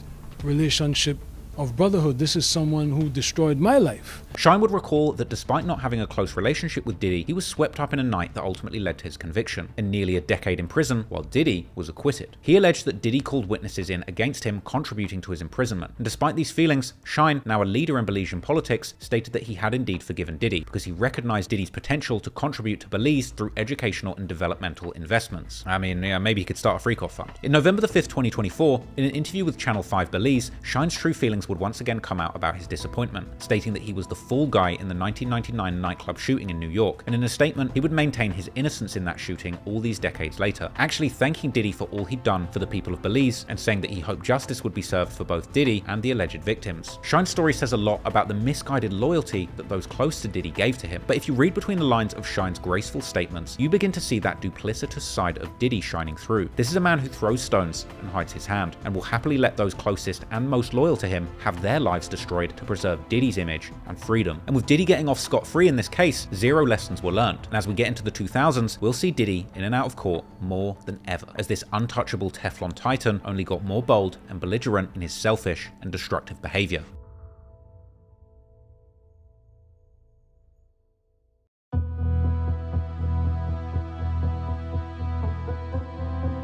relationship of brotherhood. This is someone who destroyed my life. Shine would recall that despite not having a close relationship with Diddy, he was swept up in a night that ultimately led to his conviction and nearly a decade in prison while Diddy was acquitted. He alleged that Diddy called witnesses in against him, contributing to his imprisonment. And despite these feelings, Shine, now a leader in Belizean politics, stated that he had indeed forgiven Diddy because he recognized Diddy's potential to contribute to Belize through educational and developmental investments. I mean, maybe he could start a free-off fund. In November the 5th, 2024, in an interview with Channel 5 Belize, Shine's true feelings would once again come out about his disappointment, stating that he was the fall guy in the 1999 nightclub shooting in New York, and in a statement, he would maintain his innocence in that shooting all these decades later, actually thanking Diddy for all he'd done for the people of Belize and saying that he hoped justice would be served for both Diddy and the alleged victims. Shine's story says a lot about the misguided loyalty that those close to Diddy gave to him, but if you read between the lines of Shine's graceful statements, you begin to see that duplicitous side of Diddy shining through. This is a man who throws stones and hides his hand, and will happily let those closest and most loyal to him have their lives destroyed to preserve Diddy's image and freedom. And with Diddy getting off scot-free in this case, zero lessons were learned. And as we get into the 2000s, we'll see Diddy in and out of court more than ever, as this untouchable Teflon Titan only got more bold and belligerent in his selfish and destructive behavior.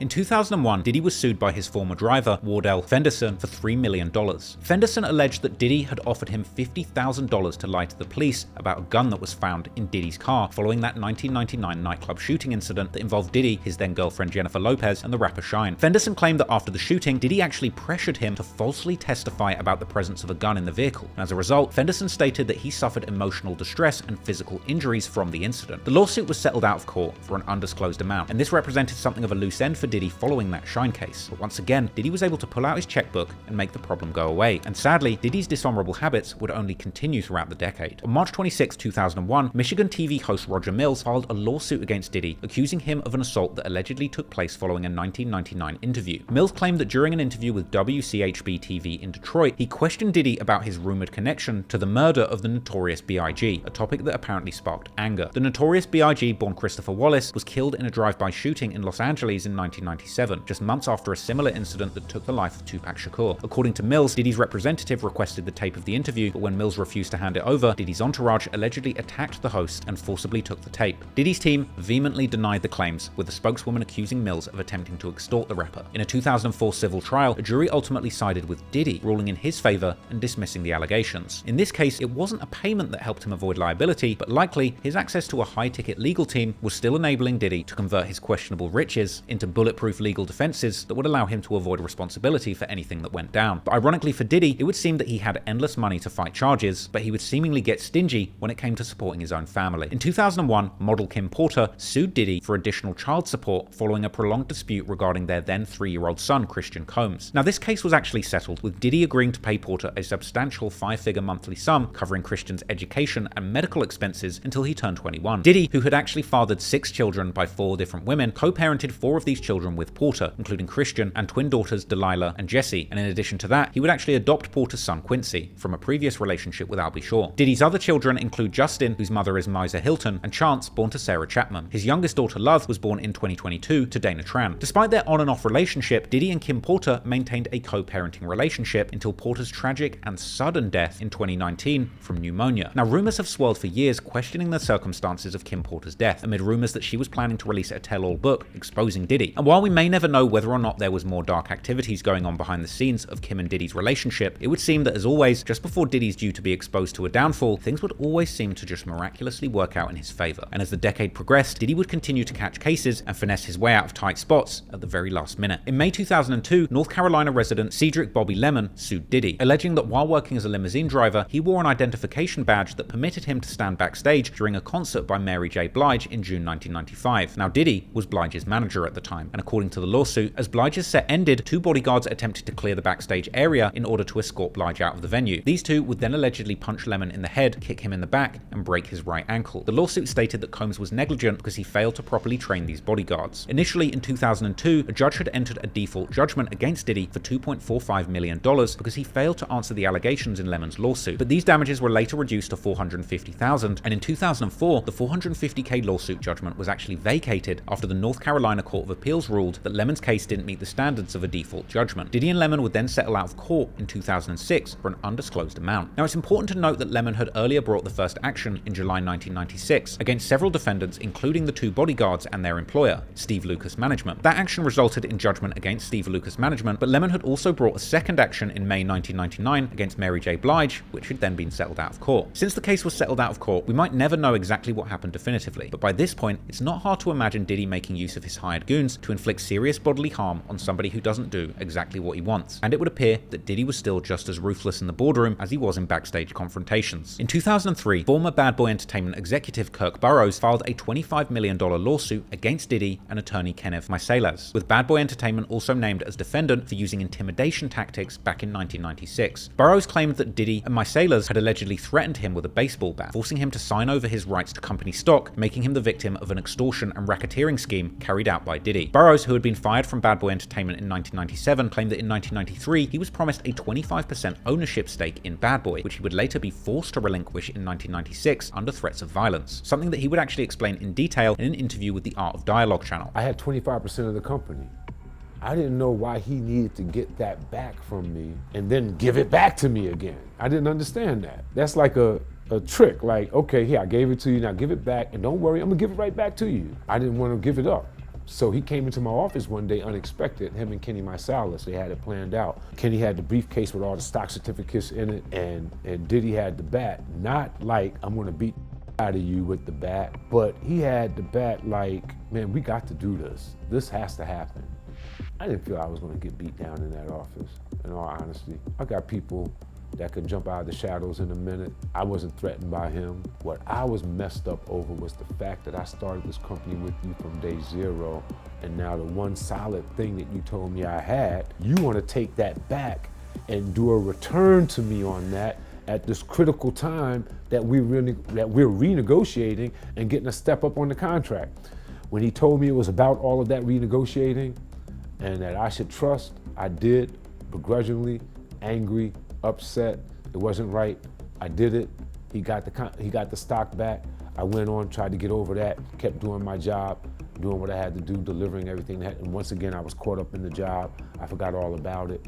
In 2001, Diddy was sued by his former driver, Wardell Fenderson, for $3 million. Fenderson alleged that Diddy had offered him $50,000 to lie to the police about a gun that was found in Diddy's car following that 1999 nightclub shooting incident that involved Diddy, his then girlfriend Jennifer Lopez, and the rapper Shine. Fenderson claimed that after the shooting, Diddy actually pressured him to falsely testify about the presence of a gun in the vehicle. And as a result, Fenderson stated that he suffered emotional distress and physical injuries from the incident. The lawsuit was settled out of court for an undisclosed amount, and this represented something of a loose end for Diddy following that Shine case. But once again, Diddy was able to pull out his checkbook and make the problem go away. And sadly, Diddy's dishonorable habits would only continue throughout the decade. On March 26, 2001, Michigan TV host Roger Mills filed a lawsuit against Diddy, accusing him of an assault that allegedly took place following a 1999 interview. Mills claimed that during an interview with WCHB-TV in Detroit, he questioned Diddy about his rumored connection to the murder of the Notorious B.I.G., a topic that apparently sparked anger. The Notorious B.I.G., born Christopher Wallace, was killed in a drive-by shooting in Los Angeles in 1997, just months after a similar incident that took the life of Tupac Shakur. According to Mills, Diddy's representative requested the tape of the interview, but when Mills refused to hand it over, Diddy's entourage allegedly attacked the host and forcibly took the tape. Diddy's team vehemently denied the claims, with the spokeswoman accusing Mills of attempting to extort the rapper. In a 2004 civil trial, a jury ultimately sided with Diddy, ruling in his favor and dismissing the allegations. In this case, it wasn't a payment that helped him avoid liability, but likely his access to a high-ticket legal team was still enabling Diddy to convert his questionable riches into bulletproof legal defenses that would allow him to avoid responsibility for anything that went down. But ironically for Diddy, it would seem that he had endless money to fight charges, but he would seemingly get stingy when it came to supporting his own family. In 2001, model Kim Porter sued Diddy for additional child support following a prolonged dispute regarding their then 3-year-old son, Christian Combs. Now, this case was actually settled, with Diddy agreeing to pay Porter a substantial 5-figure monthly sum covering Christian's education and medical expenses until he turned 21. Diddy, who had actually fathered 6 children by 4 different women, co-parented 4 of these children with Porter, including Christian and twin daughters Delilah and Jessie, and in addition to that, he would actually adopt Porter's son Quincy from a previous relationship with Albie Shaw. Diddy's other children include Justin, whose mother is Misa Hilton, and Chance, born to Sarah Chapman. His youngest daughter Love was born in 2022 to Dana Tran. Despite their on and off relationship, Diddy and Kim Porter maintained a co-parenting relationship until Porter's tragic and sudden death in 2019 from pneumonia. Now, rumors have swirled for years questioning the circumstances of Kim Porter's death, amid rumors that she was planning to release a tell-all book exposing Diddy. And while we may never know whether or not there was more dark activities going on behind the scenes of Kim and Diddy's relationship, it would seem that, as always, just before Diddy's due to be exposed to a downfall, things would always seem to just miraculously work out in his favor. And as the decade progressed, Diddy would continue to catch cases and finesse his way out of tight spots at the very last minute. In May 2002, North Carolina resident Cedric Bobby Lemon sued Diddy, alleging that while working as a limousine driver, he wore an identification badge that permitted him to stand backstage during a concert by Mary J. Blige in June 1995. Now, Diddy was Blige's manager at the time, and according to the lawsuit, as Blige's set ended, 2 bodyguards attempted to clear the backstage area in order to escort Blige out of the venue. These 2 would then allegedly punch Lemon in the head, kick him in the back, and break his right ankle. The lawsuit stated that Combs was negligent because he failed to properly train these bodyguards. Initially, in 2002, a judge had entered a default judgment against Diddy for $2.45 million because he failed to answer the allegations in Lemon's lawsuit. But these damages were later reduced to $450,000, and in 2004, the $450K lawsuit judgment was actually vacated after the North Carolina Court of Appeals ruled that Lemon's case didn't meet the standards of a default judgment. Diddy and Lemon would then settle out of court in 2006 for an undisclosed amount. Now, it's important to note that Lemon had earlier brought the first action in July 1996 against several defendants, including the 2 bodyguards and their employer, Steve Lucas Management. That action resulted in judgment against Steve Lucas Management, but Lemon had also brought a second action in May 1999 against Mary J. Blige, which had then been settled out of court. Since the case was settled out of court, we might never know exactly what happened definitively, but by this point, it's not hard to imagine Diddy making use of his hired goons to inflict serious bodily harm on somebody who doesn't do exactly what he wants. And it would appear that Diddy was still just as ruthless in the boardroom as he was in backstage confrontations. In 2003, former Bad Boy Entertainment executive Kirk Burrows filed a $25 million lawsuit against Diddy and attorney Kenneth Meiselas, with Bad Boy Entertainment also named as defendant for using intimidation tactics back in 1996. Burrows claimed that Diddy and Meiselas had allegedly threatened him with a baseball bat, forcing him to sign over his rights to company stock, making him the victim of an extortion and racketeering scheme carried out by Diddy. Burrows, who had been fired from Bad Boy Entertainment in 1997, claimed that in 1993 he was promised a 25% ownership stake in Bad Boy, which he would later be forced to relinquish in 1996 under threats of violence, something that he would actually explain in detail in an interview with the Art of Dialogue channel. I had 25% of the company. I didn't know why he needed to get that back from me and then give it back to me again. I didn't understand that. That's like a trick, like, okay, here, I gave it to you, now give it back, and don't worry, I'm gonna give it right back to you. I didn't want to give it up. So he came into my office one day unexpected, him and Kenny Meiselas, they had it planned out. Kenny had the briefcase with all the stock certificates in it, and Diddy had the bat, not like, I'm gonna beat out of you with the bat, but he had the bat like, man, we got to do this. This has to happen. I didn't feel I was gonna get beat down in that office, in all honesty. I got people that could jump out of the shadows in a minute. I wasn't threatened by him. What I was messed up over was the fact that I started this company with you from day zero, and now the one solid thing that you told me I had, you want to take that back and do a return to me on that at this critical time that we're renegotiating and getting a step up on the contract. When he told me it was about all of that renegotiating and that I should trust, I did, begrudgingly, angry, upset. It wasn't right. I did it. He got the stock back. I went on, tried to get over that, kept doing my job, doing what I had to do, delivering everything. And once again, I was caught up in the job. I forgot all about it.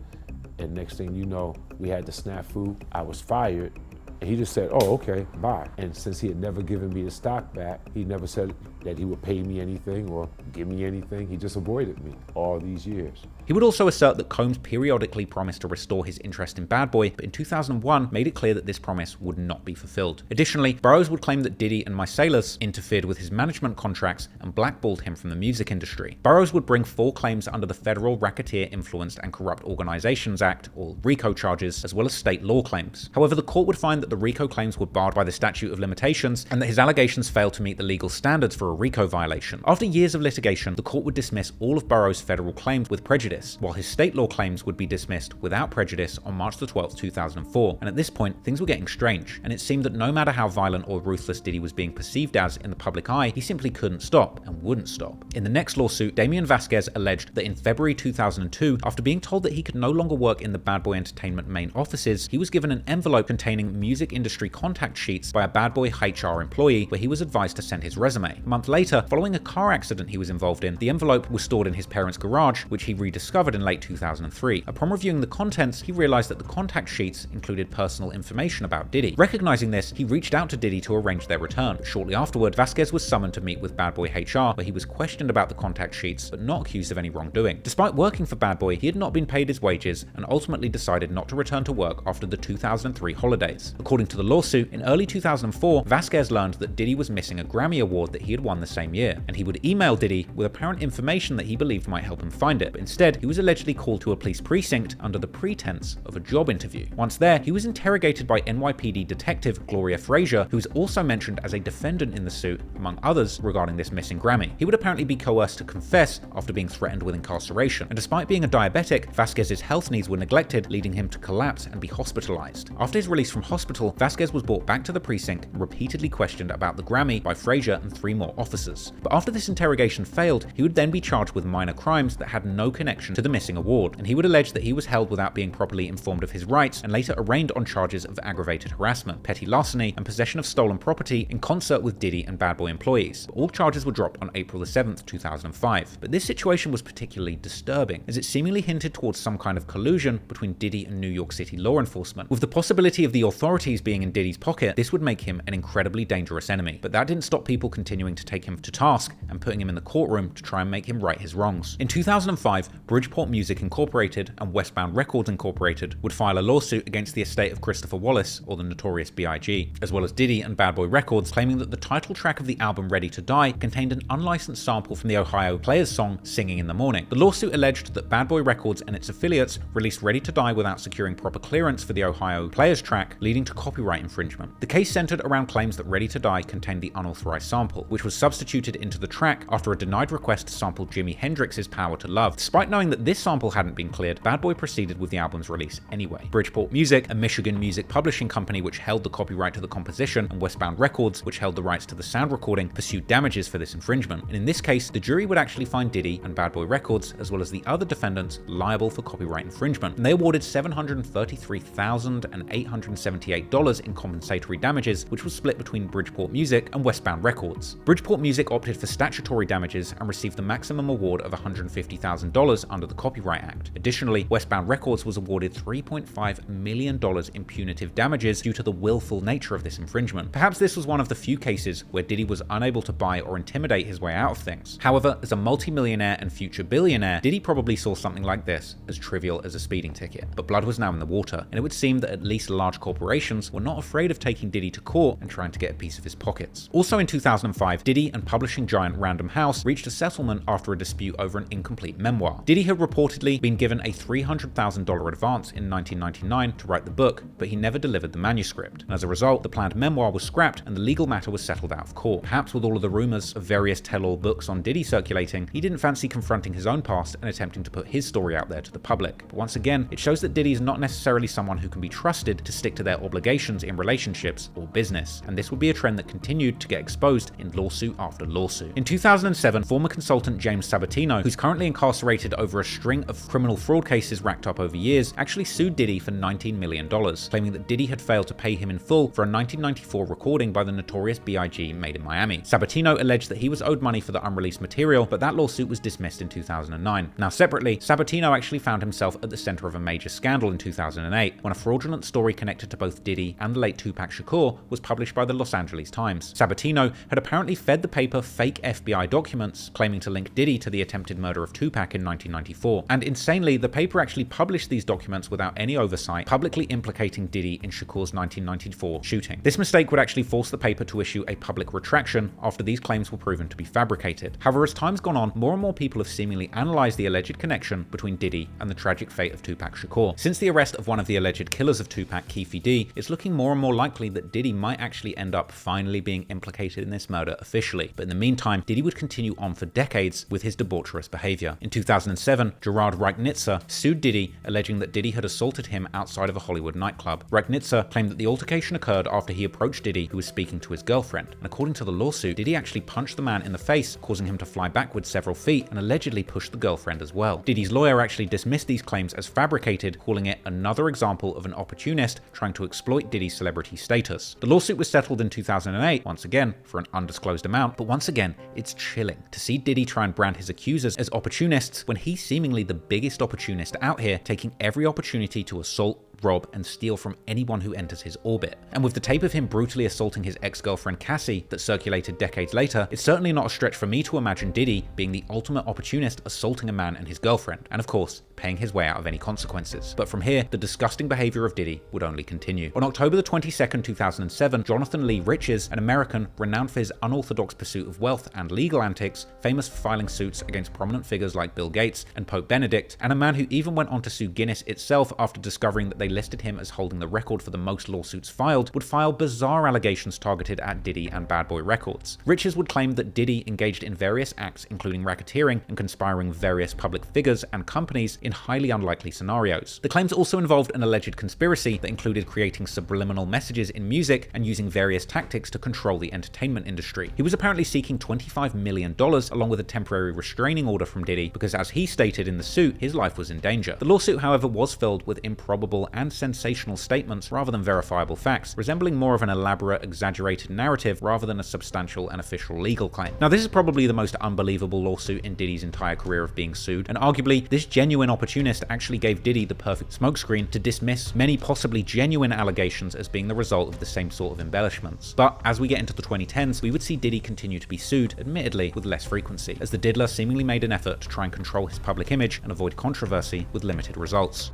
And next thing you know, we had the snafu. I was fired. And he just said, oh, okay, bye. And since he had never given me the stock back, he never said that he would pay me anything or give me anything. He just avoided me all these years. He would also assert that Combs periodically promised to restore his interest in Bad Boy, but in 2001 made it clear that this promise would not be fulfilled. Additionally, Burroughs would claim that Diddy and Mysalis interfered with his management contracts and blackballed him from the music industry. Burroughs would bring 4 claims under the Federal Racketeer Influenced and Corrupt Organizations Act, or RICO charges, as well as state law claims. However, the court would find that the RICO claims were barred by the statute of limitations and that his allegations failed to meet the legal standards for a RICO violation. After years of litigation, the court would dismiss all of Burroughs' federal claims with prejudice, while his state law claims would be dismissed without prejudice on March 12, 2004. And at this point, things were getting strange, and it seemed that no matter how violent or ruthless Diddy was being perceived as in the public eye, he simply couldn't stop and wouldn't stop. In the next lawsuit, Damian Vasquez alleged that in February 2002, after being told that he could no longer work in the Bad Boy Entertainment main offices, he was given an envelope containing music industry contact sheets by a Bad Boy HR employee where he was advised to send his resume. A month later, following a car accident he was involved in, the envelope was stored in his parents' garage, which he rediscovered in late 2003. Upon reviewing the contents, he realized that the contact sheets included personal information about Diddy. Recognizing this, he reached out to Diddy to arrange their return, but shortly afterward, Vasquez was summoned to meet with Bad Boy HR, where he was questioned about the contact sheets, but not accused of any wrongdoing. Despite working for Bad Boy, he had not been paid his wages and ultimately decided not to return to work after the 2003 holidays. According to the lawsuit, in early 2004, Vasquez learned that Diddy was missing a Grammy Award that he had won the same year, and he would email Diddy with apparent information that he believed might help him find it, but instead, he was allegedly called to a police precinct under the pretense of a job interview. Once there, he was interrogated by NYPD detective Gloria Frazier, who was also mentioned as a defendant in the suit, among others, regarding this missing Grammy. He would apparently be coerced to confess after being threatened with incarceration, and despite being a diabetic, Vasquez's health needs were neglected, leading him to collapse and be hospitalized. After his release from hospital, Vasquez was brought back to the precinct and repeatedly questioned about the Grammy by Frazier and 3 more officers. But after this interrogation failed, he would then be charged with minor crimes that had no connection to the missing award, and he would allege that he was held without being properly informed of his rights and later arraigned on charges of aggravated harassment, petty larceny, and possession of stolen property in concert with Diddy and Bad Boy employees. But all charges were dropped on April 7th, 2005. But this situation was particularly disturbing, as it seemingly hinted towards some kind of collusion between Diddy and New York City law enforcement. With the possibility of the authorities being in Diddy's pocket, this would make him an incredibly dangerous enemy. But that didn't stop people continuing to take him to task and putting him in the courtroom to try and make him right his wrongs. In 2005, Bridgeport Music Incorporated and Westbound Records Incorporated would file a lawsuit against the estate of Christopher Wallace, or the Notorious B.I.G., as well as Diddy and Bad Boy Records, claiming that the title track of the album Ready to Die contained an unlicensed sample from the Ohio Players song Singing in the Morning. The lawsuit alleged that Bad Boy Records and its affiliates released Ready to Die without securing proper clearance for the Ohio Players track, leading to copyright infringement. The case centered around claims that Ready to Die contained the unauthorized sample, which was substituted into the track after a denied request to sample Jimi Hendrix's Power to Love. Despite knowing that this sample hadn't been cleared, Bad Boy proceeded with the album's release anyway. Bridgeport Music, a Michigan music publishing company which held the copyright to the composition, and Westbound Records, which held the rights to the sound recording, pursued damages for this infringement. And in this case, the jury would actually find Diddy and Bad Boy Records, as well as the other defendants, liable for copyright infringement. And they awarded $733,878 in compensatory damages, which was split between Bridgeport Music and Westbound Records. Bridgeport Music opted for statutory damages and received the maximum award of $150,000 under the Copyright Act. Additionally, Westbound Records was awarded $3.5 million in punitive damages due to the willful nature of this infringement. Perhaps this was one of the few cases where Diddy was unable to buy or intimidate his way out of things. However, as a multi-millionaire and future billionaire, Diddy probably saw something like this as trivial as a speeding ticket. But blood was now in the water, and it would seem that at least large corporations organizations were not afraid of taking Diddy to court and trying to get a piece of his pockets. Also in 2005, Diddy and publishing giant Random House reached a settlement after a dispute over an incomplete memoir. Diddy had reportedly been given a $300,000 advance in 1999 to write the book, but he never delivered the manuscript. And as a result, the planned memoir was scrapped and the legal matter was settled out of court. Perhaps with all of the rumors of various tell-all books on Diddy circulating, he didn't fancy confronting his own past and attempting to put his story out there to the public. But once again, it shows that Diddy is not necessarily someone who can be trusted to stick to their obligations in relationships or business, and this would be a trend that continued to get exposed in lawsuit after lawsuit. In 2007, former consultant James Sabatino, who's currently incarcerated over a string of criminal fraud cases racked up over years, actually sued Diddy for $19 million, claiming that Diddy had failed to pay him in full for a 1994 recording by the notorious B.I.G. made in Miami. Sabatino alleged that he was owed money for the unreleased material, but that lawsuit was dismissed in 2009. Now separately, Sabatino actually found himself at the center of a major scandal in 2008 when a fraudulent story connected to both Diddy and the late Tupac Shakur was published by the Los Angeles Times. Sabatino had apparently fed the paper fake FBI documents claiming to link Diddy to the attempted murder of Tupac in 1994. And insanely, the paper actually published these documents without any oversight, publicly implicating Diddy in Shakur's 1994 shooting. This mistake would actually force the paper to issue a public retraction after these claims were proven to be fabricated. However, as time's gone on, more and more people have seemingly analyzed the alleged connection between Diddy and the tragic fate of Tupac Shakur. Since the arrest of one of the alleged killers of Tupac, Keefe D, it's looking more and more likely that Diddy might actually end up finally being implicated in this murder officially. But in the meantime, Diddy would continue on for decades with his debaucherous behavior. In 2007, Gerard Reignitzer sued Diddy, alleging that Diddy had assaulted him outside of a Hollywood nightclub. Reignitzer claimed that the altercation occurred after he approached Diddy, who was speaking to his girlfriend. And according to the lawsuit, Diddy actually punched the man in the face, causing him to fly backwards several feet and allegedly pushed the girlfriend as well. Diddy's lawyer actually dismissed these claims as fabricated, calling it another example of an opportunist trying to exploit Diddy's celebrity status. The lawsuit was settled in 2008, once again for an undisclosed amount, but once again, it's chilling to see Diddy try and brand his accusers as opportunists when he's seemingly the biggest opportunist out here, taking every opportunity to assault, rob, and steal from anyone who enters his orbit. And with the tape of him brutally assaulting his ex-girlfriend Cassie that circulated decades later, it's certainly not a stretch for me to imagine Diddy being the ultimate opportunist assaulting a man and his girlfriend, and of course, paying his way out of any consequences. But from here, the disgusting behavior of Diddy would only continue. On October the 22nd, 2007, Jonathan Lee Riches, an American renowned for his unorthodox pursuit of wealth and legal antics, famous for filing suits against prominent figures like Bill Gates and Pope Benedict, and a man who even went on to sue Guinness itself after discovering that they listed him as holding the record for the most lawsuits filed, would file bizarre allegations targeted at Diddy and Bad Boy Records. Riches would claim that Diddy engaged in various acts including racketeering and conspiring with various public figures and companies in highly unlikely scenarios. The claims also involved an alleged conspiracy that included creating subliminal messages in music and using various tactics to control the entertainment industry. He was apparently seeking $25 million along with a temporary restraining order from Diddy because, as he stated in the suit, his life was in danger. The lawsuit, however, was filled with improbable and sensational statements rather than verifiable facts, resembling more of an elaborate, exaggerated narrative rather than a substantial and official legal claim. Now, this is probably the most unbelievable lawsuit in Diddy's entire career of being sued, and arguably, this genuine opportunist actually gave Diddy the perfect smokescreen to dismiss many possibly genuine allegations as being the result of the same sort of embellishments. But as we get into the 2010s, we would see Diddy continue to be sued, admittedly with less frequency, as the diddler seemingly made an effort to try and control his public image and avoid controversy with limited results.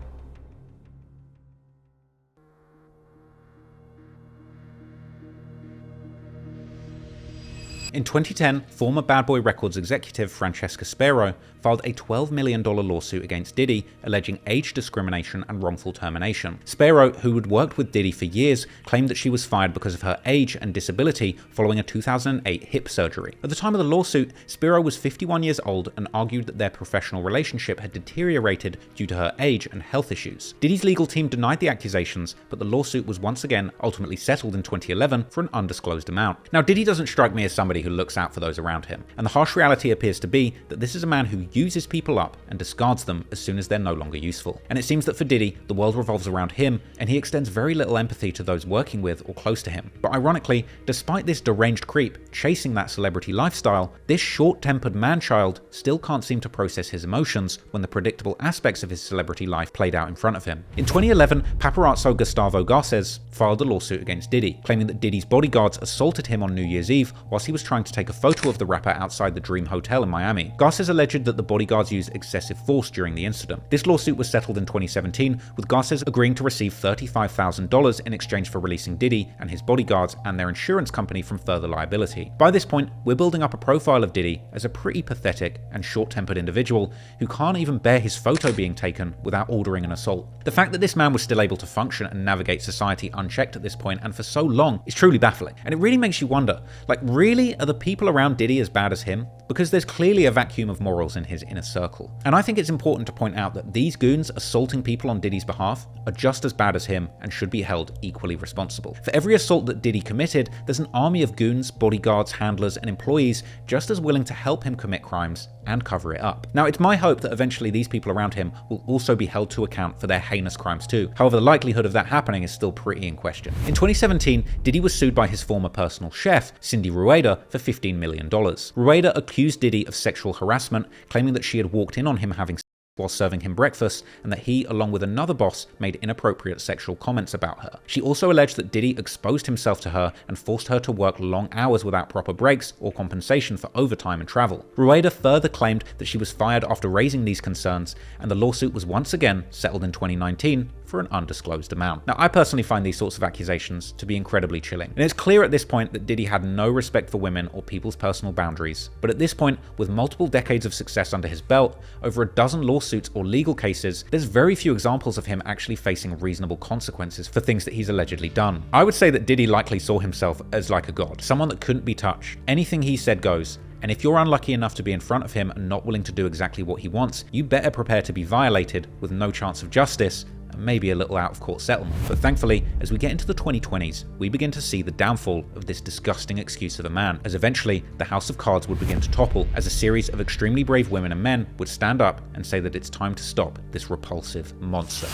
In 2010, former Bad Boy Records executive Francesca Sparrow filed a $12 million lawsuit against Diddy, alleging age discrimination and wrongful termination. Sparrow, who had worked with Diddy for years, claimed that she was fired because of her age and disability following a 2008 hip surgery. At the time of the lawsuit, Sparrow was 51 years old and argued that their professional relationship had deteriorated due to her age and health issues. Diddy's legal team denied the accusations, but the lawsuit was once again ultimately settled in 2011 for an undisclosed amount. Now, Diddy doesn't strike me as somebody who looks out for those around him, and the harsh reality appears to be that this is a man who uses people up and discards them as soon as they're no longer useful. And it seems that for Diddy, the world revolves around him, and he extends very little empathy to those working with or close to him. But ironically, despite this deranged creep chasing that celebrity lifestyle, this short-tempered man-child still can't seem to process his emotions when the predictable aspects of his celebrity life played out in front of him. In 2011, paparazzo Gustavo Garces filed a lawsuit against Diddy, claiming that Diddy's bodyguards assaulted him on New Year's Eve whilst he was trying to take a photo of the rapper outside the Dream Hotel in Miami. Garces alleged that the bodyguards used excessive force during the incident. This lawsuit was settled in 2017, with Garces agreeing to receive $35,000 in exchange for releasing Diddy and his bodyguards and their insurance company from further liability. By this point, we're building up a profile of Diddy as a pretty pathetic and short-tempered individual who can't even bear his photo being taken without ordering an assault. The fact that this man was still able to function and navigate society unchecked at this point and for so long is truly baffling. And it really makes you wonder, like, really, are the people around Diddy as bad as him? Because there's clearly a vacuum of morals in his inner circle. And I think it's important to point out that these goons assaulting people on Diddy's behalf are just as bad as him and should be held equally responsible. For every assault that Diddy committed, there's an army of goons, bodyguards, handlers, and employees just as willing to help him commit crimes and cover it up. Now, it's my hope that eventually these people around him will also be held to account for their heinous crimes too. However, the likelihood of that happening is still pretty in question. In 2017, Diddy was sued by his former personal chef, Cindy Rueda, for $15 million. Rueda accused Diddy of sexual harassment, claiming that she had walked in on him having sex while serving him breakfast, and that he, along with another boss, made inappropriate sexual comments about her. She also alleged that Diddy exposed himself to her and forced her to work long hours without proper breaks or compensation for overtime and travel. Rueda further claimed that she was fired after raising these concerns, and the lawsuit was once again settled in 2019 for an undisclosed amount. Now, I personally find these sorts of accusations to be incredibly chilling. And it's clear at this point that Diddy had no respect for women or people's personal boundaries. But at this point, with multiple decades of success under his belt, over a dozen lawsuits or legal cases, there's very few examples of him actually facing reasonable consequences for things that he's allegedly done. I would say that Diddy likely saw himself as like a god, someone that couldn't be touched. Anything he said goes. And if you're unlucky enough to be in front of him and not willing to do exactly what he wants, you better prepare to be violated with no chance of justice, and maybe a little out-of-court settlement. But thankfully, as we get into the 2020s, we begin to see the downfall of this disgusting excuse of a man, as eventually the house of cards would begin to topple, as a series of extremely brave women and men would stand up and say that it's time to stop this repulsive monster.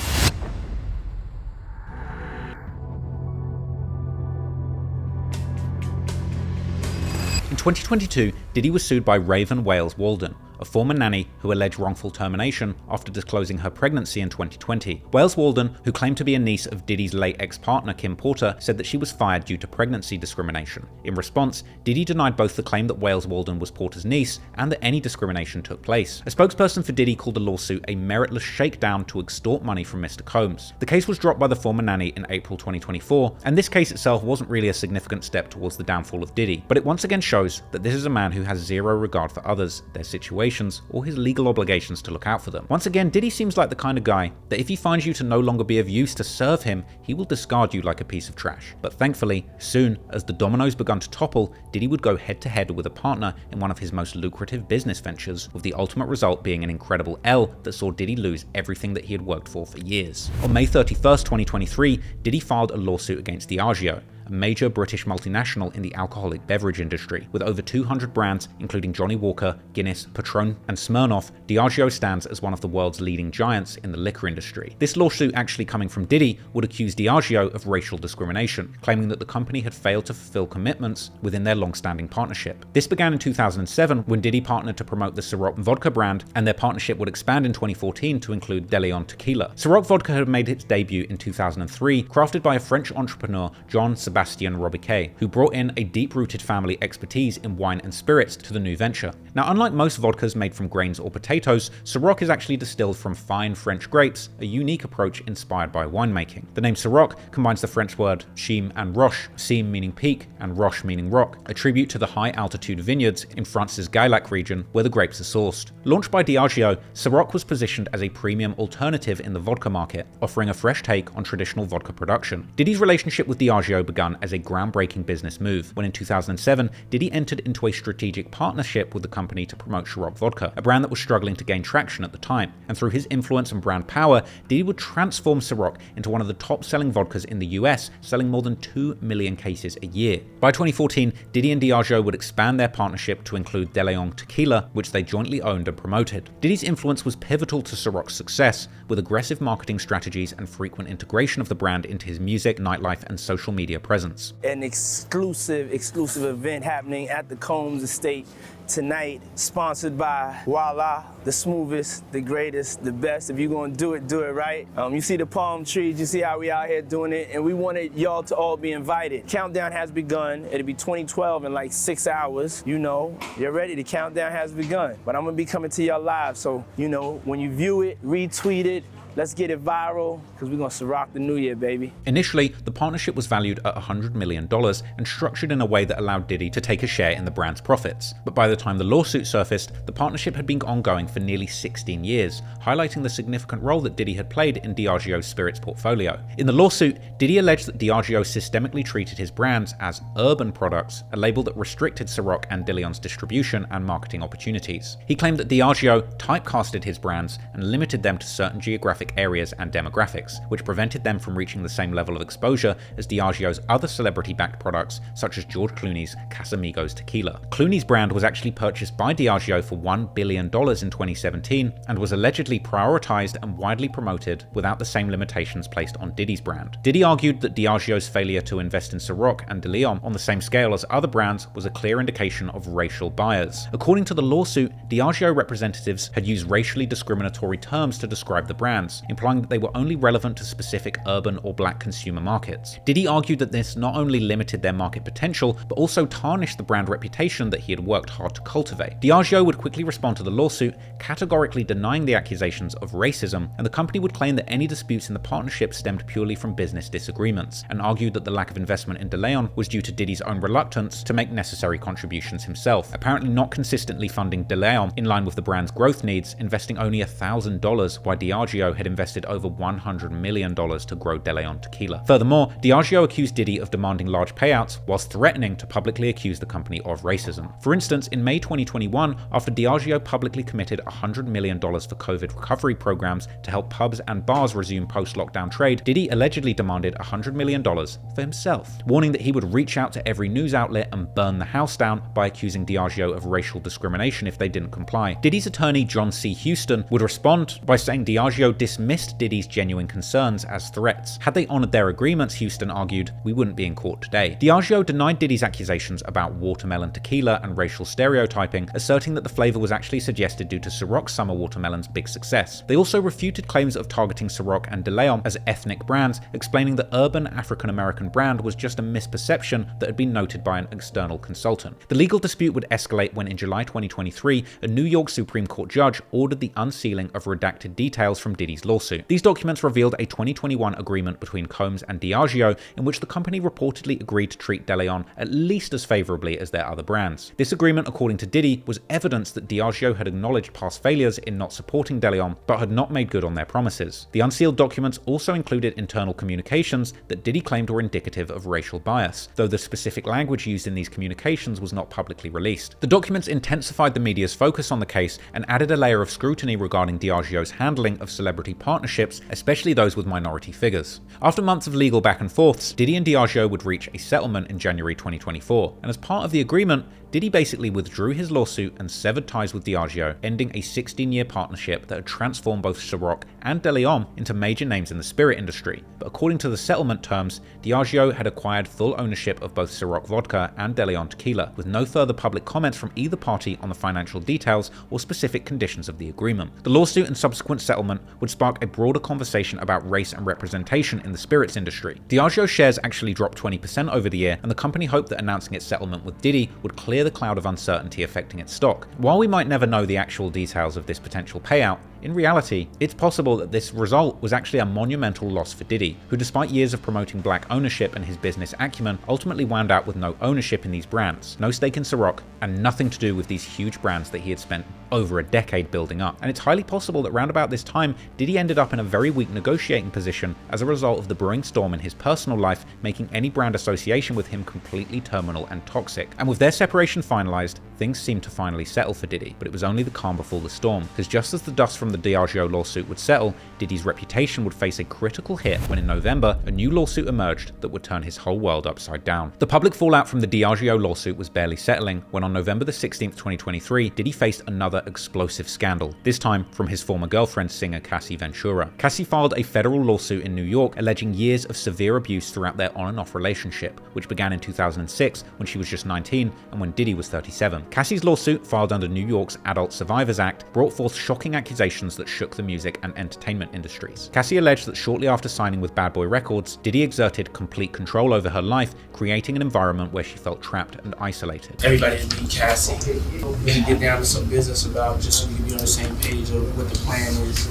In 2022, Diddy was sued by Raven Wales Walden, a former nanny who alleged wrongful termination after disclosing her pregnancy in 2020. Wales Walden, who claimed to be a niece of Diddy's late ex-partner Kim Porter, said that she was fired due to pregnancy discrimination. In response, Diddy denied both the claim that Wales Walden was Porter's niece and that any discrimination took place. A spokesperson for Diddy called the lawsuit a meritless shakedown to extort money from Mr. Combs. The case was dropped by the former nanny in April 2024, and this case itself wasn't really a significant step towards the downfall of Diddy, but it once again shows that this is a man who has zero regard for others, their situation, or his legal obligations to look out for them. Once again, Diddy seems like the kind of guy that if he finds you to no longer be of use to serve him, he will discard you like a piece of trash. But thankfully, soon as the dominoes begun to topple, Diddy would go head to head with a partner in one of his most lucrative business ventures, with the ultimate result being an incredible L that saw Diddy lose everything that he had worked for years. On May 31st, 2023, Diddy filed a lawsuit against Diageo, a major British multinational in the alcoholic beverage industry. With over 200 brands, including Johnnie Walker, Guinness, Patron, and Smirnoff, Diageo stands as one of the world's leading giants in the liquor industry. This lawsuit, actually coming from Diddy, would accuse Diageo of racial discrimination, claiming that the company had failed to fulfill commitments within their long-standing partnership. This began in 2007 when Diddy partnered to promote the Ciroc vodka brand, and their partnership would expand in 2014 to include De Leon tequila. Ciroc vodka had made its debut in 2003, crafted by a French entrepreneur, John Sebastian Robiquet, who brought in a deep-rooted family expertise in wine and spirits to the new venture. Now, unlike most vodkas made from grains or potatoes, Ciroc is actually distilled from fine French grapes, a unique approach inspired by winemaking. The name Ciroc combines the French word chim and roche, cime meaning peak and roche meaning rock, a tribute to the high-altitude vineyards in France's Gaillac region where the grapes are sourced. Launched by Diageo, Ciroc was positioned as a premium alternative in the vodka market, offering a fresh take on traditional vodka production. Diddy's relationship with Diageo began as a groundbreaking business move, when in 2007, Diddy entered into a strategic partnership with the company to promote Ciroc vodka, a brand that was struggling to gain traction at the time. And through his influence and brand power, Diddy would transform Ciroc into one of the top-selling vodkas in the US, selling more than 2 million cases a year. By 2014, Diddy and Diageo would expand their partnership to include De Leon tequila, which they jointly owned and promoted. Diddy's influence was pivotal to Ciroc's success, with aggressive marketing strategies and frequent integration of the brand into his music, nightlife, and social media presence. presence. An exclusive event happening at the Combs estate tonight, sponsored by Voila, the smoothest, the greatest, the best. If you're gonna do it right. You see the palm trees, you see how we out here doing it, and we wanted y'all to all be invited. Countdown has begun. It'll be 2012 in like 6 hours. You know, you're ready, the countdown has begun. But I'm gonna be coming to y'all live, so you know, when you view it, retweet it, let's get it viral, because we're going to rock the new year, baby. Initially, the partnership was valued at $100 million and structured in a way that allowed Diddy to take a share in the brand's profits. But by the time the lawsuit surfaced, the partnership had been ongoing for nearly 16 years, highlighting the significant role that Diddy had played in Diageo's spirits portfolio. In the lawsuit, Diddy alleged that Diageo systemically treated his brands as urban products, a label that restricted Ciroc and DeLeon's distribution and marketing opportunities. He claimed that Diageo typecasted his brands and limited them to certain geographic areas and demographics, which prevented them from reaching the same level of exposure as Diageo's other celebrity-backed products, such as George Clooney's Casamigos tequila. Clooney's brand was actually purchased by Diageo for $1 billion in 2017 and was allegedly prioritized and widely promoted without the same limitations placed on Diddy's brand. Diddy argued that Diageo's failure to invest in Ciroc and DeLeon on the same scale as other brands was a clear indication of racial bias. According to the lawsuit, Diageo representatives had used racially discriminatory terms to describe the brands, implying that they were only relevant to specific urban or black consumer markets. Diddy argued that this not only limited their market potential, but also tarnished the brand reputation that he had worked hard to cultivate. Diageo would quickly respond to the lawsuit, categorically denying the accusations of racism, and the company would claim that any disputes in the partnership stemmed purely from business disagreements, and argued that the lack of investment in DeLeon was due to Diddy's own reluctance to make necessary contributions himself, apparently not consistently funding DeLeon in line with the brand's growth needs, investing only $1,000 while Diageo had invested over $100 million to grow DeLeon tequila. Furthermore, Diageo accused Diddy of demanding large payouts whilst threatening to publicly accuse the company of racism. For instance, in May 2021, after Diageo publicly committed $100 million for COVID recovery programs to help pubs and bars resume post-lockdown trade, Diddy allegedly demanded $100 million for himself, warning that he would reach out to every news outlet and burn the house down by accusing Diageo of racial discrimination if they didn't comply. Diddy's attorney John C. Houston would respond by saying Diageo dismissed Diddy's genuine concerns as threats. Had they honored their agreements, Houston argued, we wouldn't be in court today. Diageo denied Diddy's accusations about watermelon tequila and racial stereotyping, asserting that the flavor was actually suggested due to Ciroc Summer Watermelon's big success. They also refuted claims of targeting Ciroc and DeLeon as ethnic brands, explaining the urban African-American brand was just a misperception that had been noted by an external consultant. The legal dispute would escalate when in July 2023, a New York Supreme Court judge ordered the unsealing of redacted details from Diddy's lawsuit. These documents revealed a 2021 agreement between Combs and Diageo in which the company reportedly agreed to treat DeLeon at least as favorably as their other brands. This agreement, according to Diddy, was evidence that Diageo had acknowledged past failures in not supporting DeLeon, but had not made good on their promises. The unsealed documents also included internal communications that Diddy claimed were indicative of racial bias, though the specific language used in these communications was not publicly released. The documents intensified the media's focus on the case and added a layer of scrutiny regarding Diageo's handling of celebrity partnerships, especially those with minority figures. After months of legal back and forths, Diddy and Diageo would reach a settlement in January 2024, and as part of the agreement, Diddy basically withdrew his lawsuit and severed ties with Diageo, ending a 16-year partnership that had transformed both Ciroc and DeLeon into major names in the spirit industry. But according to the settlement terms, Diageo had acquired full ownership of both Ciroc vodka and DeLeon tequila, with no further public comments from either party on the financial details or specific conditions of the agreement. The lawsuit and subsequent settlement would spark a broader conversation about race and representation in the spirits industry. Diageo shares actually dropped 20% over the year, and the company hoped that announcing its settlement with Diddy would clear the cloud of uncertainty affecting its stock. While we might never know the actual details of this potential payout, in reality, it's possible that this result was actually a monumental loss for Diddy, who despite years of promoting black ownership and his business acumen, ultimately wound out with no ownership in these brands, no stake in Ciroc, and nothing to do with these huge brands that he had spent over a decade building up. And it's highly possible that round about this time, Diddy ended up in a very weak negotiating position as a result of the brewing storm in his personal life, making any brand association with him completely terminal and toxic. And with their separation finalized, things seemed to finally settle for Diddy, but it was only the calm before the storm, because just as the dust from from the Diageo lawsuit would settle, Diddy's reputation would face a critical hit when in November, a new lawsuit emerged that would turn his whole world upside down. The public fallout from the Diageo lawsuit was barely settling when on November the 16th, 2023, Diddy faced another explosive scandal, this time from his former girlfriend, singer Cassie Ventura. Cassie filed a federal lawsuit in New York alleging years of severe abuse throughout their on and off relationship, which began in 2006 when she was just 19 and when Diddy was 37. Cassie's lawsuit, filed under New York's Adult Survivors Act, brought forth shocking accusations that shook the music and entertainment industries. Cassie alleged that shortly after signing with Bad Boy Records, Diddy exerted complete control over her life, creating an environment where she felt trapped and isolated. Everybody to meet Cassie. We can get down to some business about just so we can be on the same page of what the plan is,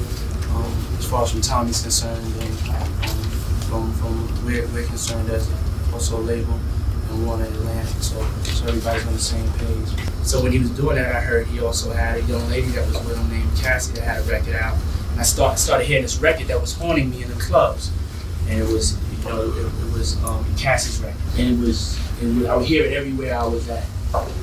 as far as from Tommy's concerned and from we're concerned as also a label and Warner Atlantic. So everybody's on the same page. So when he was doing that, I heard he also had a young lady that was with him named Cassie that had a record out. And I started hearing this record that was haunting me in the clubs, and it was, you know, it was Cassie's record, and it was I would hear it everywhere I was at.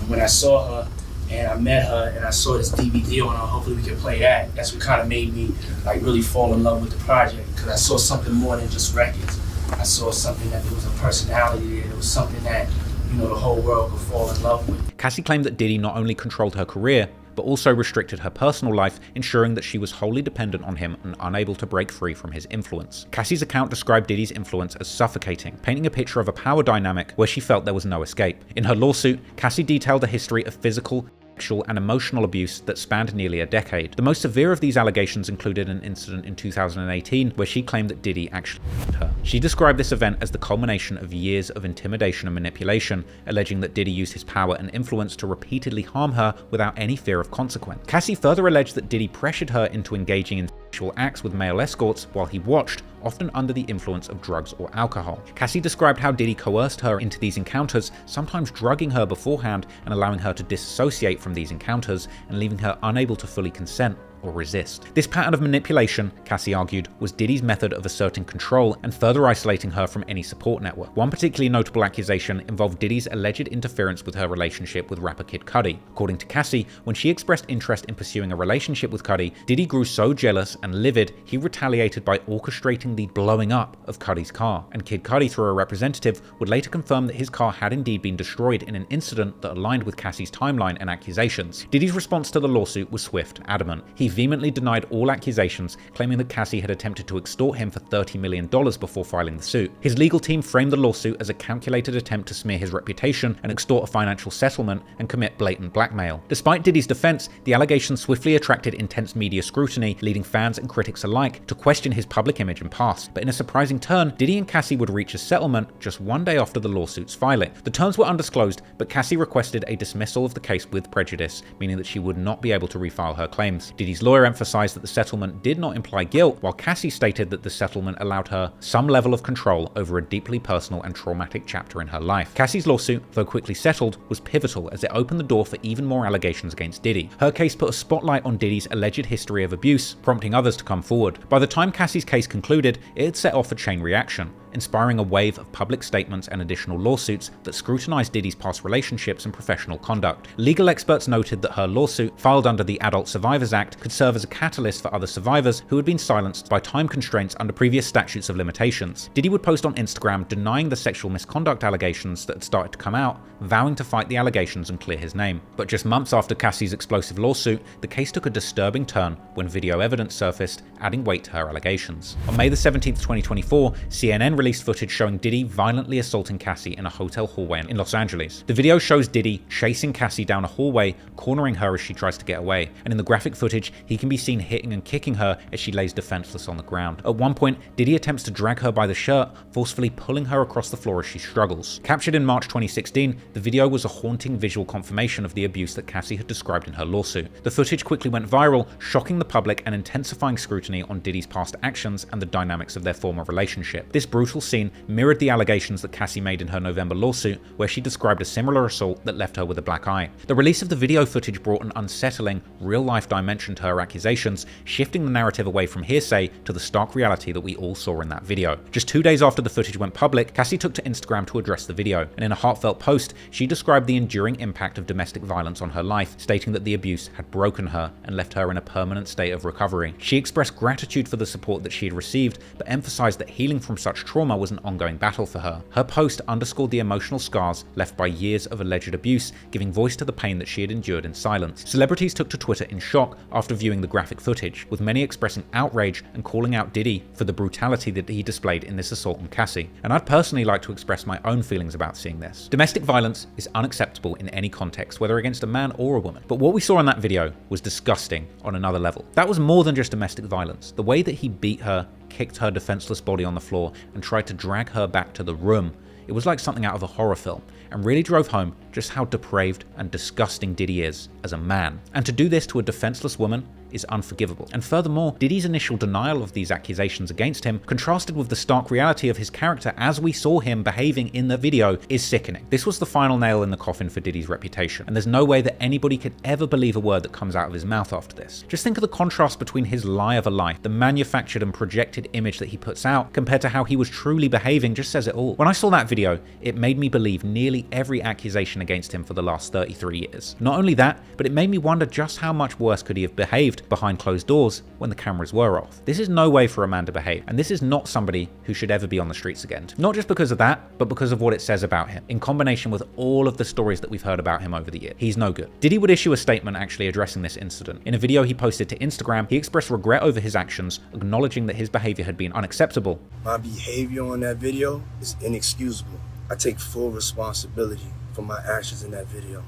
When I saw her and I met her and I saw this DVD on her, hopefully we can play that. That's what kind of made me like really fall in love with the project, because I saw something more than just records. I saw something that there was a personality there. There was something that, you know, the whole world could fall in love with. Cassie claimed that Diddy not only controlled her career, but also restricted her personal life, ensuring that she was wholly dependent on him and unable to break free from his influence. Cassie's account described Diddy's influence as suffocating, painting a picture of a power dynamic where she felt there was no escape. In her lawsuit, Cassie detailed a history of physical, sexual and emotional abuse that spanned nearly a decade. The most severe of these allegations included an incident in 2018 where she claimed that Diddy actually raped her. She described this event as the culmination of years of intimidation and manipulation, alleging that Diddy used his power and influence to repeatedly harm her without any fear of consequence. Cassie further alleged that Diddy pressured her into engaging in sexual acts with male escorts while he watched, often under the influence of drugs or alcohol. Cassie described how Diddy coerced her into these encounters, sometimes drugging her beforehand and allowing her to disassociate from these encounters and leaving her unable to fully consent or resist. This pattern of manipulation, Cassie argued, was Diddy's method of asserting control and further isolating her from any support network. One particularly notable accusation involved Diddy's alleged interference with her relationship with rapper Kid Cudi. According to Cassie, when she expressed interest in pursuing a relationship with Cudi, Diddy grew so jealous and livid, he retaliated by orchestrating the blowing up of Cudi's car. And Kid Cudi, through a representative, would later confirm that his car had indeed been destroyed in an incident that aligned with Cassie's timeline and accusations. Diddy's response to the lawsuit was swift, adamant. He vehemently denied all accusations, claiming that Cassie had attempted to extort him for $30 million before filing the suit. His legal team framed the lawsuit as a calculated attempt to smear his reputation and extort a financial settlement and commit blatant blackmail. Despite Diddy's defense, the allegations swiftly attracted intense media scrutiny, leading fans and critics alike to question his public image and past. But in a surprising turn, Diddy and Cassie would reach a settlement just one day after the lawsuit's filing. The terms were undisclosed, but Cassie requested a dismissal of the case with prejudice, meaning that she would not be able to refile her claims. Diddy's lawyer emphasized that the settlement did not imply guilt, while Cassie stated that the settlement allowed her some level of control over a deeply personal and traumatic chapter in her life. Cassie's lawsuit, though quickly settled, was pivotal as it opened the door for even more allegations against Diddy. Her case put a spotlight on Diddy's alleged history of abuse, prompting others to come forward. By the time Cassie's case concluded, it had set off a chain reaction, inspiring a wave of public statements and additional lawsuits that scrutinized Diddy's past relationships and professional conduct. Legal experts noted that her lawsuit, filed under the Adult Survivors Act, could serve as a catalyst for other survivors who had been silenced by time constraints under previous statutes of limitations. Diddy would post on Instagram denying the sexual misconduct allegations that had started to come out, vowing to fight the allegations and clear his name. But just months after Cassie's explosive lawsuit, the case took a disturbing turn when video evidence surfaced, adding weight to her allegations. On May the 17th, 2024, CNN released footage showing Diddy violently assaulting Cassie in a hotel hallway in Los Angeles. The video shows Diddy chasing Cassie down a hallway, cornering her as she tries to get away, and in the graphic footage, he can be seen hitting and kicking her as she lays defenseless on the ground. At one point, Diddy attempts to drag her by the shirt, forcefully pulling her across the floor as she struggles. Captured in March 2016, the video was a haunting visual confirmation of the abuse that Cassie had described in her lawsuit. The footage quickly went viral, shocking the public and intensifying scrutiny on Diddy's past actions and the dynamics of their former relationship. This brutal brutal scene mirrored the allegations that Cassie made in her November lawsuit, where she described a similar assault that left her with a black eye. The release of the video footage brought an unsettling, real-life dimension to her accusations, shifting the narrative away from hearsay to the stark reality that we all saw in that video. Just 2 days after the footage went public, Cassie took to Instagram to address the video, and in a heartfelt post, she described the enduring impact of domestic violence on her life, stating that the abuse had broken her and left her in a permanent state of recovery. She expressed gratitude for the support that she had received, but emphasized that healing from such trauma was an ongoing battle for her. Her post underscored the emotional scars left by years of alleged abuse, giving voice to the pain that she had endured in silence. Celebrities took to Twitter in shock after viewing the graphic footage, with many expressing outrage and calling out Diddy for the brutality that he displayed in this assault on Cassie. And I'd personally like to express my own feelings about seeing this. Domestic violence is unacceptable in any context, whether against a man or a woman. But what we saw in that video was disgusting on another level. That was more than just domestic violence. The way that he beat her, kicked her defenseless body on the floor, and tried to drag her back to the room, it was like something out of a horror film, and really drove home just how depraved and disgusting Diddy is as a man. And to do this to a defenseless woman is unforgivable. And furthermore, Diddy's initial denial of these accusations against him, contrasted with the stark reality of his character as we saw him behaving in the video, is sickening. This was the final nail in the coffin for Diddy's reputation, and there's no way that anybody could ever believe a word that comes out of his mouth after this. Just think of the contrast between his lie of a life, the manufactured and projected image that he puts out, compared to how he was truly behaving, just says it all. When I saw that video, it made me believe nearly every accusation against him for the last 33 years. Not only that, but it made me wonder just how much worse could he have behaved behind closed doors when the cameras were off. This is no way for a man to behave, and this is not somebody who should ever be on the streets again. Not just because of that, but because of what it says about him, in combination with all of the stories that we've heard about him over the years. He's no good. Diddy would issue a statement actually addressing this incident. In a video he posted to Instagram, he expressed regret over his actions, acknowledging that his behavior had been unacceptable. My behavior on that video is inexcusable. I take full responsibility for my actions in that video.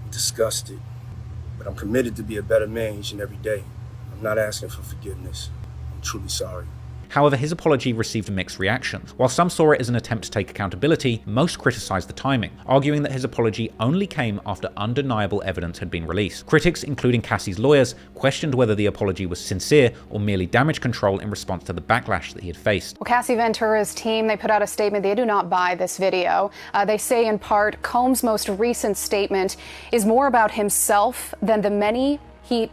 I'm disgusted, but I'm committed to be a better man each and every day. I'm not asking for forgiveness. I'm truly sorry. However, his apology received a mixed reaction. While some saw it as an attempt to take accountability, most criticized the timing, arguing that his apology only came after undeniable evidence had been released. Critics, including Cassie's lawyers, questioned whether the apology was sincere or merely damage control in response to the backlash that he had faced. Well, Cassie Ventura's team, they put out a statement. They do not buy this video. They say in part, Combs' most recent statement is more about himself than the many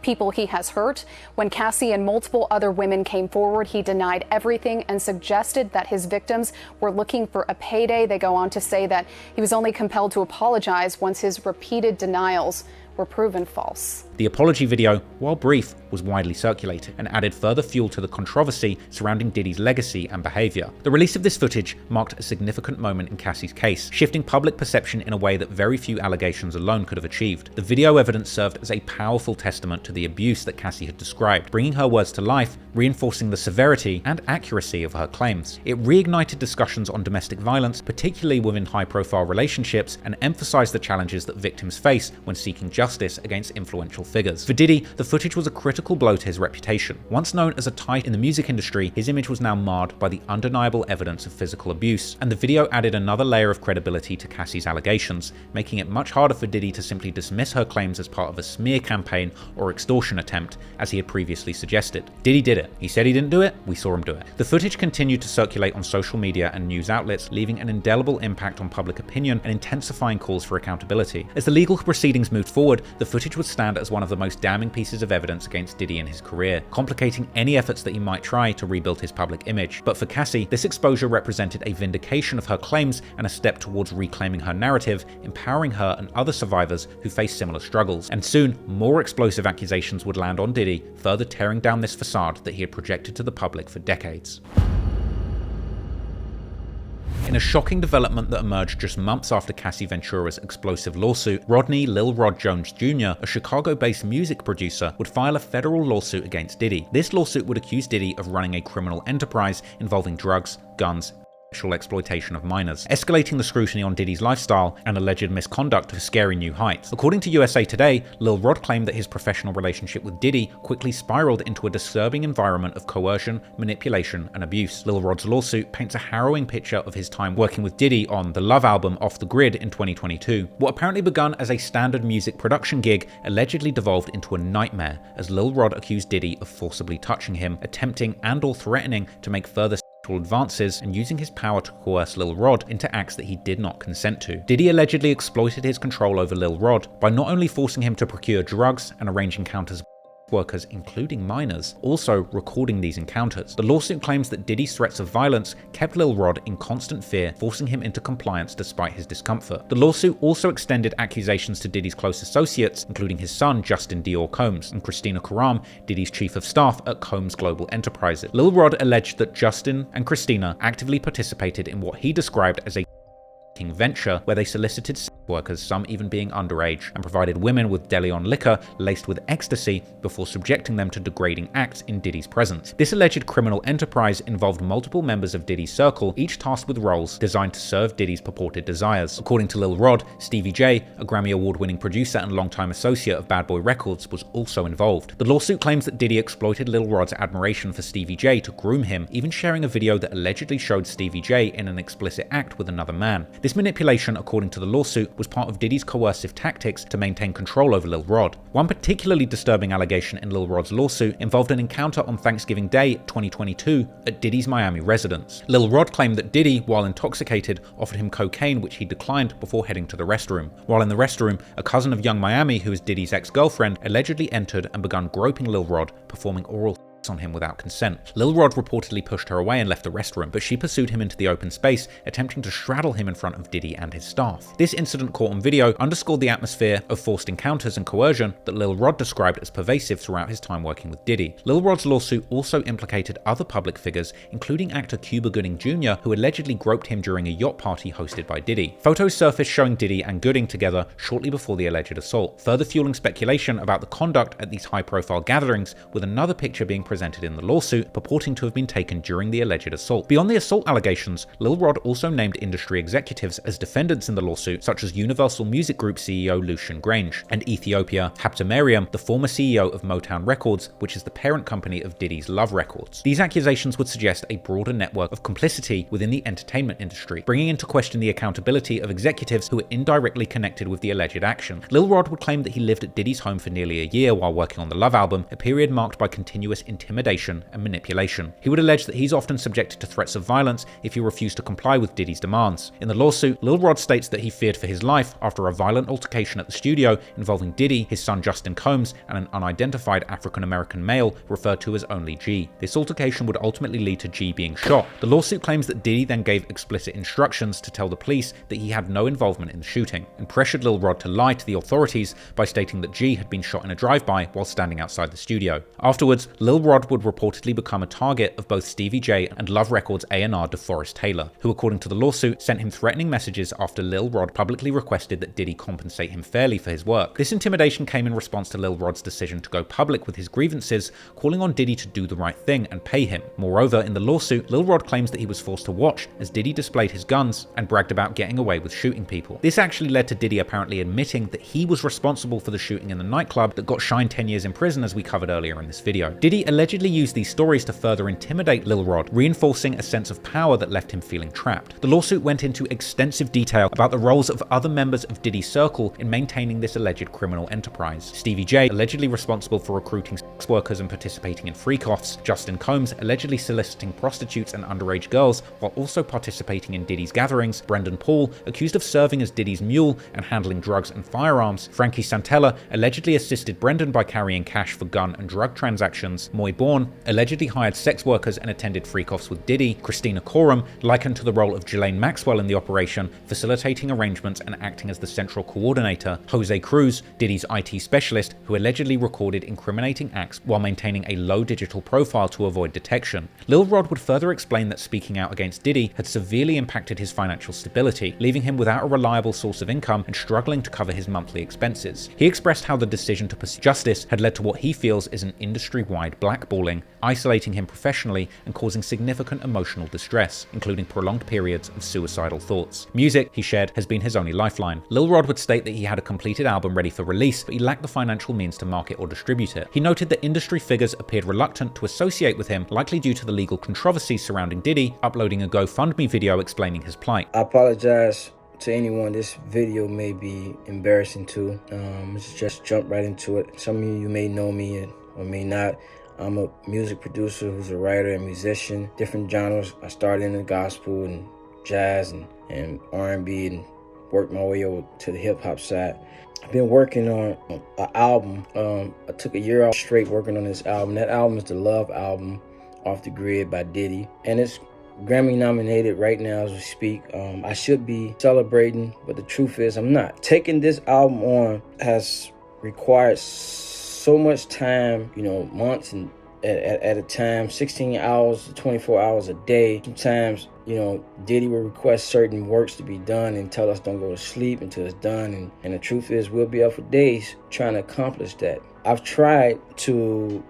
people he has hurt. When Cassie and multiple other women came forward, he denied everything and suggested that his victims were looking for a payday. They go on to say that he was only compelled to apologize once his repeated denials were proven false. The apology video, while brief, was widely circulated and added further fuel to the controversy surrounding Diddy's legacy and behavior. The release of this footage marked a significant moment in Cassie's case, shifting public perception in a way that very few allegations alone could have achieved. The video evidence served as a powerful testament to the abuse that Cassie had described, bringing her words to life, reinforcing the severity and accuracy of her claims. It reignited discussions on domestic violence, particularly within high-profile relationships, and emphasized the challenges that victims face when seeking justice against influential figures. For Diddy, the footage was a critical blow to his reputation. Once known as a titan in the music industry, his image was now marred by the undeniable evidence of physical abuse, and the video added another layer of credibility to Cassie's allegations, making it much harder for Diddy to simply dismiss her claims as part of a smear campaign or extortion attempt, as he had previously suggested. Diddy did it. He said he didn't do it, we saw him do it. The footage continued to circulate on social media and news outlets, leaving an indelible impact on public opinion and intensifying calls for accountability. As the legal proceedings moved forward, the footage would stand as one of the most damning pieces of evidence against Diddy in his career, complicating any efforts that he might try to rebuild his public image. But for Cassie, this exposure represented a vindication of her claims and a step towards reclaiming her narrative, empowering her and other survivors who face similar struggles. And soon, more explosive accusations would land on Diddy, further tearing down this facade that he had projected to the public for decades. In a shocking development that emerged just months after Cassie Ventura's explosive lawsuit, Rodney Lil Rod Jones Jr., a Chicago-based music producer, would file a federal lawsuit against Diddy. This lawsuit would accuse Diddy of running a criminal enterprise involving drugs, guns, sexual exploitation of minors, escalating the scrutiny on Diddy's lifestyle and alleged misconduct to scary new heights. According to USA Today, Lil Rod claimed that his professional relationship with Diddy quickly spiraled into a disturbing environment of coercion, manipulation, and abuse. Lil Rod's lawsuit paints a harrowing picture of his time working with Diddy on the Love album Off the Grid in 2022. What apparently begun as a standard music production gig allegedly devolved into a nightmare as Lil Rod accused Diddy of forcibly touching him, attempting and/or threatening to make further sexual advances and using his power to coerce Lil Rod into acts that he did not consent to. Diddy allegedly exploited his control over Lil Rod by not only forcing him to procure drugs and arrange encounters workers, including minors, also recording these encounters. The lawsuit claims that Diddy's threats of violence kept Lil Rod in constant fear, forcing him into compliance despite his discomfort. The lawsuit also extended accusations to Diddy's close associates, including his son Justin Dior Combs and Christina Karam, Diddy's chief of staff at Combs Global Enterprises. Lil Rod alleged that Justin and Christina actively participated in what he described as a venture where they solicited sex workers, some even being underage, and provided women with Deleon liquor laced with ecstasy before subjecting them to degrading acts in Diddy's presence. This alleged criminal enterprise involved multiple members of Diddy's circle, each tasked with roles designed to serve Diddy's purported desires. According to Lil Rod, Stevie J, a Grammy Award-winning producer and longtime associate of Bad Boy Records, was also involved. The lawsuit claims that Diddy exploited Lil Rod's admiration for Stevie J to groom him, even sharing a video that allegedly showed Stevie J in an explicit act with another man. This manipulation, according to the lawsuit, was part of Diddy's coercive tactics to maintain control over Lil Rod. One particularly disturbing allegation in Lil Rod's lawsuit involved an encounter on Thanksgiving Day 2022 at Diddy's Miami residence. Lil Rod claimed that Diddy, while intoxicated, offered him cocaine which he declined before heading to the restroom. While in the restroom, a cousin of Young Miami, who is Diddy's ex-girlfriend, allegedly entered and began groping Lil Rod, performing oral on him without consent. Lil Rod reportedly pushed her away and left the restroom, but she pursued him into the open space, attempting to straddle him in front of Diddy and his staff. This incident caught on video underscored the atmosphere of forced encounters and coercion that Lil Rod described as pervasive throughout his time working with Diddy. Lil Rod's lawsuit also implicated other public figures, including actor Cuba Gooding Jr., who allegedly groped him during a yacht party hosted by Diddy. Photos surfaced showing Diddy and Gooding together shortly before the alleged assault, further fueling speculation about the conduct at these high-profile gatherings, with another picture being presented in the lawsuit purporting to have been taken during the alleged assault. Beyond the assault allegations, Lil Rod also named industry executives as defendants in the lawsuit, such as Universal Music Group CEO Lucian Grange and Ethiopia Haptemariam, the former CEO of Motown Records, which is the parent company of Diddy's Love Records. These accusations would suggest a broader network of complicity within the entertainment industry, bringing into question the accountability of executives who were indirectly connected with the alleged action. Lil Rod would claim that he lived at Diddy's home for nearly a year while working on the Love album, a period marked by continuous intimidation and manipulation. He would allege that he's often subjected to threats of violence if he refused to comply with Diddy's demands. In the lawsuit, Lil Rod states that he feared for his life after a violent altercation at the studio involving Diddy, his son Justin Combs, and an unidentified African-American male referred to as only G. This altercation would ultimately lead to G being shot. The lawsuit claims that Diddy then gave explicit instructions to tell the police that he had no involvement in the shooting, and pressured Lil Rod to lie to the authorities by stating that G had been shot in a drive-by while standing outside the studio. Afterwards, Lil Rod would reportedly become a target of both Stevie J and Love Records A&R DeForest Taylor, who according to the lawsuit sent him threatening messages after Lil Rod publicly requested that Diddy compensate him fairly for his work. This intimidation came in response to Lil Rod's decision to go public with his grievances, calling on Diddy to do the right thing and pay him. Moreover, in the lawsuit, Lil Rod claims that he was forced to watch as Diddy displayed his guns and bragged about getting away with shooting people. This actually led to Diddy apparently admitting that he was responsible for the shooting in the nightclub that got Shine 10 years in prison, as we covered earlier in this video. Diddy allegedly used these stories to further intimidate Lil Rod, reinforcing a sense of power that left him feeling trapped. The lawsuit went into extensive detail about the roles of other members of Diddy's circle in maintaining this alleged criminal enterprise. Stevie J, allegedly responsible for recruiting sex workers and participating in freak-offs. Justin Combs, allegedly soliciting prostitutes and underage girls while also participating in Diddy's gatherings. Brendan Paul, accused of serving as Diddy's mule and handling drugs and firearms. Frankie Santella, allegedly assisted Brendan by carrying cash for gun and drug transactions. Moy Bourne, allegedly hired sex workers and attended freak-offs with Diddy. Christina Coram, likened to the role of Ghislaine Maxwell in the operation, facilitating arrangements and acting as the central coordinator. Jose Cruz, Diddy's IT specialist, who allegedly recorded incriminating acts while maintaining a low digital profile to avoid detection. Lil Rod would further explain that speaking out against Diddy had severely impacted his financial stability, leaving him without a reliable source of income and struggling to cover his monthly expenses. He expressed how the decision to pursue justice had led to what he feels is an industry-wide blackballing, isolating him professionally and causing significant emotional distress, including prolonged periods of suicidal thoughts. Music, he shared, has been his only lifeline. Lil Rod would state that he had a completed album ready for release, but he lacked the financial means to market or distribute it. He noted that industry figures appeared reluctant to associate with him, likely due to the legal controversies surrounding Diddy, uploading a GoFundMe video explaining his plight. I apologize to anyone this video may be embarrassing to. Let's just jump right into it. Some of you may know me or may not. I'm a music producer who's a writer and musician, different genres. I started in the gospel and jazz and R&B and worked my way over to the hip hop side. I've been working on an album. I took a year off straight working on this album. That album is the Love album, Off the Grid by Diddy. And it's Grammy nominated right now as we speak. I should be celebrating, but the truth is I'm not. Taking this album on has required so much time, months and at a time, 16 hours to 24 hours a day. Sometimes, Diddy will request certain works to be done and tell us don't go to sleep until it's done. And the truth is we'll be up for days trying to accomplish that. I've tried to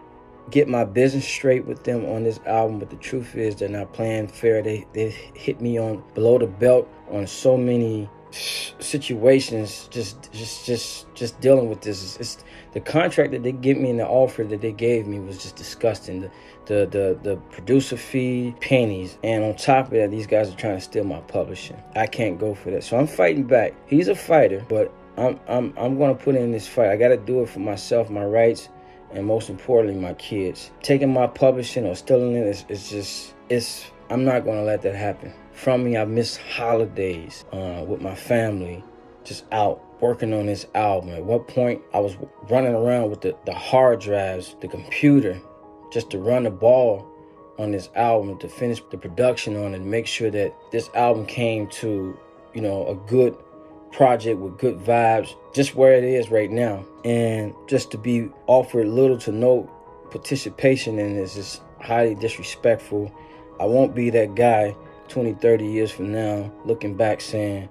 get my business straight with them on this album, but the truth is they're not playing fair. They hit me on below the belt on so many situations, just dealing with this. It's the contract that they give me and the offer that they gave me was just disgusting. The producer fee, pennies, and on top of that, these guys are trying to steal my publishing. I can't go for that, so I'm fighting back. He's a fighter, but I'm going to put in this fight. I got to do it for myself, my rights, and most importantly, my kids. Taking my publishing or stealing it I'm not going to let that happen. From me, I've missed holidays with my family, just out working on this album. At what point I was running around with the hard drives, the computer, just to run the ball on this album, to finish the production on it, make sure that this album came to, a good project with good vibes, just where it is right now. And just to be offered little to no participation in this is highly disrespectful. I won't be that guy 20, 30 years from now looking back saying,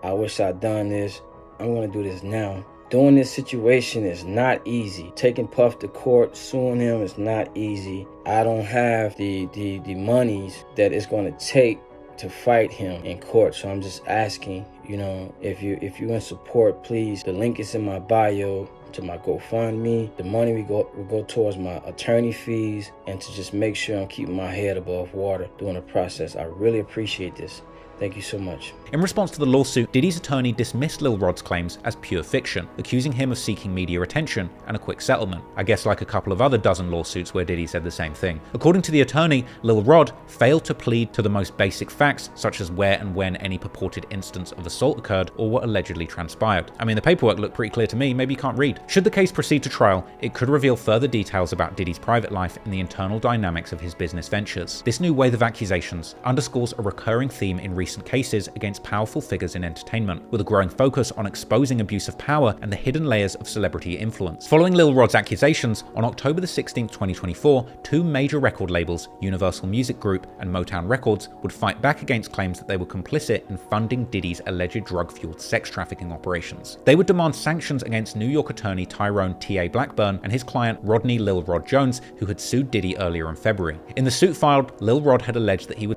I wish I'd done this. I'm going to do this now. Doing this situation is not easy. Taking Puff to court, suing him is not easy. I don't have the monies that it's going to take to fight him in court. So I'm just asking, if you're in support, please. The link is in my bio to my GoFundMe. The money will go towards my attorney fees and to just make sure I'm keeping my head above water during the process. I really appreciate this. Thank you so much. In response to the lawsuit, Diddy's attorney dismissed Lil Rod's claims as pure fiction, accusing him of seeking media attention and a quick settlement. I guess like a couple of other dozen lawsuits where Diddy said the same thing. According to the attorney, Lil Rod failed to plead to the most basic facts, such as where and when any purported instance of assault occurred or what allegedly transpired. I mean, the paperwork looked pretty clear to me, maybe you can't read. Should the case proceed to trial, it could reveal further details about Diddy's private life and the internal dynamics of his business ventures. This new wave of accusations underscores a recurring theme in recent cases against powerful figures in entertainment, with a growing focus on exposing abuse of power and the hidden layers of celebrity influence. Following Lil Rod's accusations, on October the 16th, 2024, two major record labels, Universal Music Group and Motown Records, would fight back against claims that they were complicit in funding Diddy's alleged drug-fueled sex trafficking operations. They would demand sanctions against New York attorney Tyrone T.A. Blackburn and his client Rodney Lil Rod Jones, who had sued Diddy earlier in February. In the suit filed, Lil Rod had alleged that he was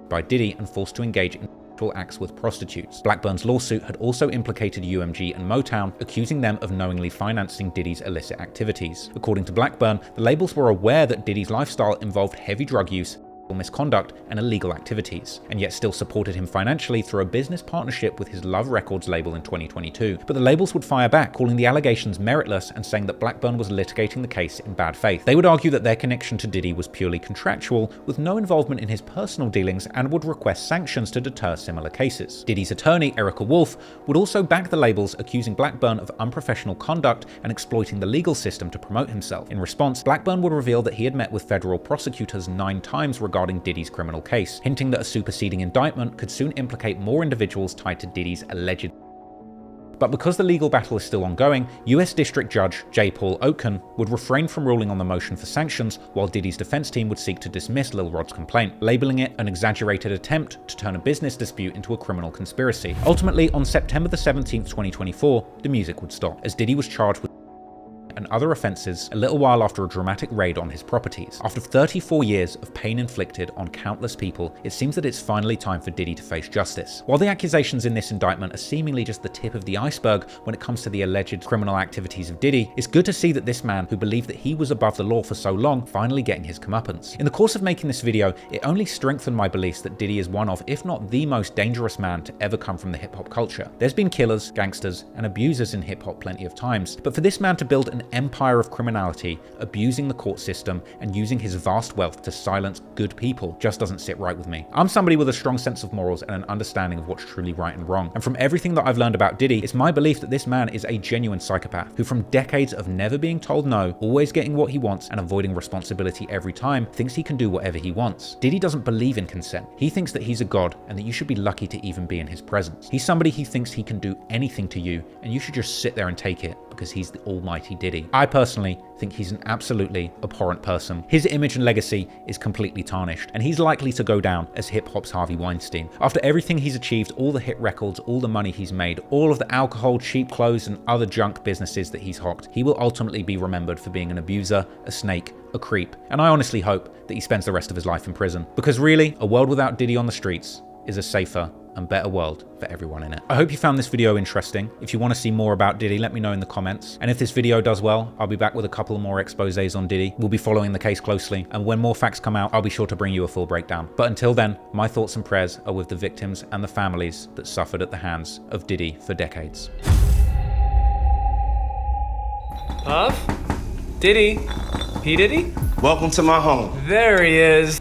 by Diddy and forced to engage in sexual acts with prostitutes. Blackburn's lawsuit had also implicated UMG and Motown, accusing them of knowingly financing Diddy's illicit activities. According to Blackburn, the labels were aware that Diddy's lifestyle involved heavy drug use, misconduct, and illegal activities, and yet still supported him financially through a business partnership with his Love Records label in 2022. But the labels would fire back, calling the allegations meritless and saying that Blackburn was litigating the case in bad faith. They would argue that their connection to Diddy was purely contractual, with no involvement in his personal dealings, and would request sanctions to deter similar cases. Diddy's attorney, Erica Wolf, would also back the labels, accusing Blackburn of unprofessional conduct and exploiting the legal system to promote himself. In response, Blackburn would reveal that he had met with federal prosecutors 9 times regarding Diddy's criminal case, hinting that a superseding indictment could soon implicate more individuals tied to Diddy's alleged. But because the legal battle is still ongoing, US District Judge J. Paul Oaken would refrain from ruling on the motion for sanctions, while Diddy's defense team would seek to dismiss Lil Rod's complaint, labeling it an exaggerated attempt to turn a business dispute into a criminal conspiracy. Ultimately, on September the 17th, 2024, the music would stop, as Diddy was charged with and other offences a little while after a dramatic raid on his properties. After 34 years of pain inflicted on countless people, it seems that it's finally time for Diddy to face justice. While the accusations in this indictment are seemingly just the tip of the iceberg when it comes to the alleged criminal activities of Diddy, it's good to see that this man, who believed that he was above the law for so long, finally getting his comeuppance. In the course of making this video, it only strengthened my beliefs that Diddy is one of, if not the most dangerous man to ever come from the hip-hop culture. There's been killers, gangsters, and abusers in hip-hop plenty of times, but for this man to build an empire of criminality, abusing the court system, and using his vast wealth to silence good people just doesn't sit right with me. I'm somebody with a strong sense of morals and an understanding of what's truly right and wrong. And from everything that I've learned about Diddy, it's my belief that this man is a genuine psychopath who, from decades of never being told no, always getting what he wants and avoiding responsibility every time, thinks he can do whatever he wants. Diddy doesn't believe in consent. He thinks that he's a god and that you should be lucky to even be in his presence. He's somebody who thinks he can do anything to you and you should just sit there and take it because he's the almighty Diddy. I personally think he's an absolutely abhorrent person. His image and legacy is completely tarnished, and he's likely to go down as hip-hop's Harvey Weinstein. After everything he's achieved, all the hit records, all the money he's made, all of the alcohol, cheap clothes, and other junk businesses that he's hocked, he will ultimately be remembered for being an abuser, a snake, a creep. And I honestly hope that he spends the rest of his life in prison. Because really, a world without Diddy on the streets is a safer and better world for everyone in it. I hope you found this video interesting. If you want to see more about Diddy, let me know in the comments. And if this video does well, I'll be back with a couple more exposés on Diddy. We'll be following the case closely, and when more facts come out, I'll be sure to bring you a full breakdown. But until then, my thoughts and prayers are with the victims and the families that suffered at the hands of Diddy for decades. Puff? Diddy? P. Diddy? Welcome to my home. There he is.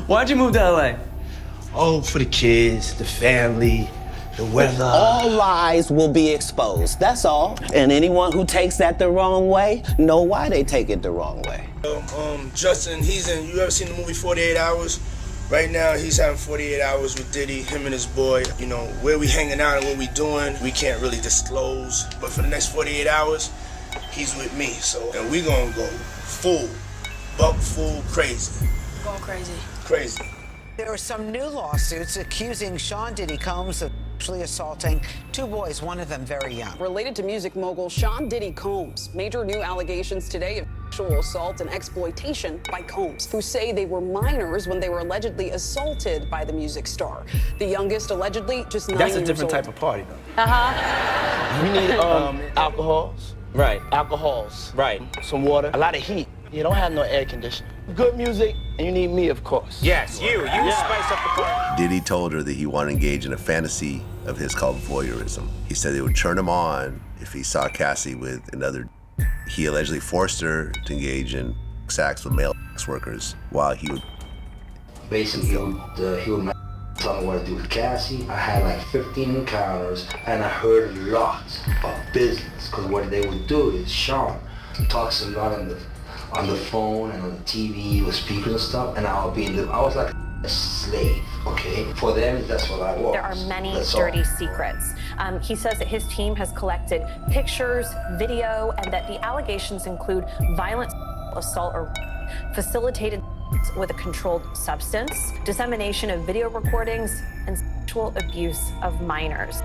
Why'd you move to LA? Oh, for the kids, the family, the weather. All lies will be exposed, that's all. And anyone who takes that the wrong way, know why they take it the wrong way. Justin, you ever seen the movie 48 Hours? Right now, he's having 48 hours with Diddy, him and his boy. You know, where we hanging out and what we doing, we can't really disclose. But for the next 48 hours, he's with me, and we gonna go full, buck full crazy. Going crazy. Crazy. There are some new lawsuits accusing Sean Diddy Combs of sexually assaulting two boys, one of them very young. Related to music mogul Sean Diddy Combs, major new allegations today of sexual assault and exploitation by Combs, who say they were minors when they were allegedly assaulted by the music star. The youngest allegedly just 9 years old. That's a different type of party, though. Uh-huh. We need alcohols. Right. Alcohols. Right. Some water. A lot of heat. You don't have no air conditioning. Good music, and you need me, of course. Yes, you spice up the party. Diddy told her that he wanted to engage in a fantasy of his called voyeurism. He said it would turn him on if he saw Cassie with another. He allegedly forced her to engage in sex with male sex workers while he would. Basically, he would tell me what to do with Cassie. I had like 15 encounters, and I heard a lot of business, because what they would do is Sean talks a lot on the phone and on the TV with speakers and stuff, and I was like a slave, okay? For them, that's what I was. There are many That's dirty all. secrets. He says that his team has collected pictures, video, and that the allegations include violent assault or facilitated with a controlled substance, dissemination of video recordings, and sexual abuse of minors.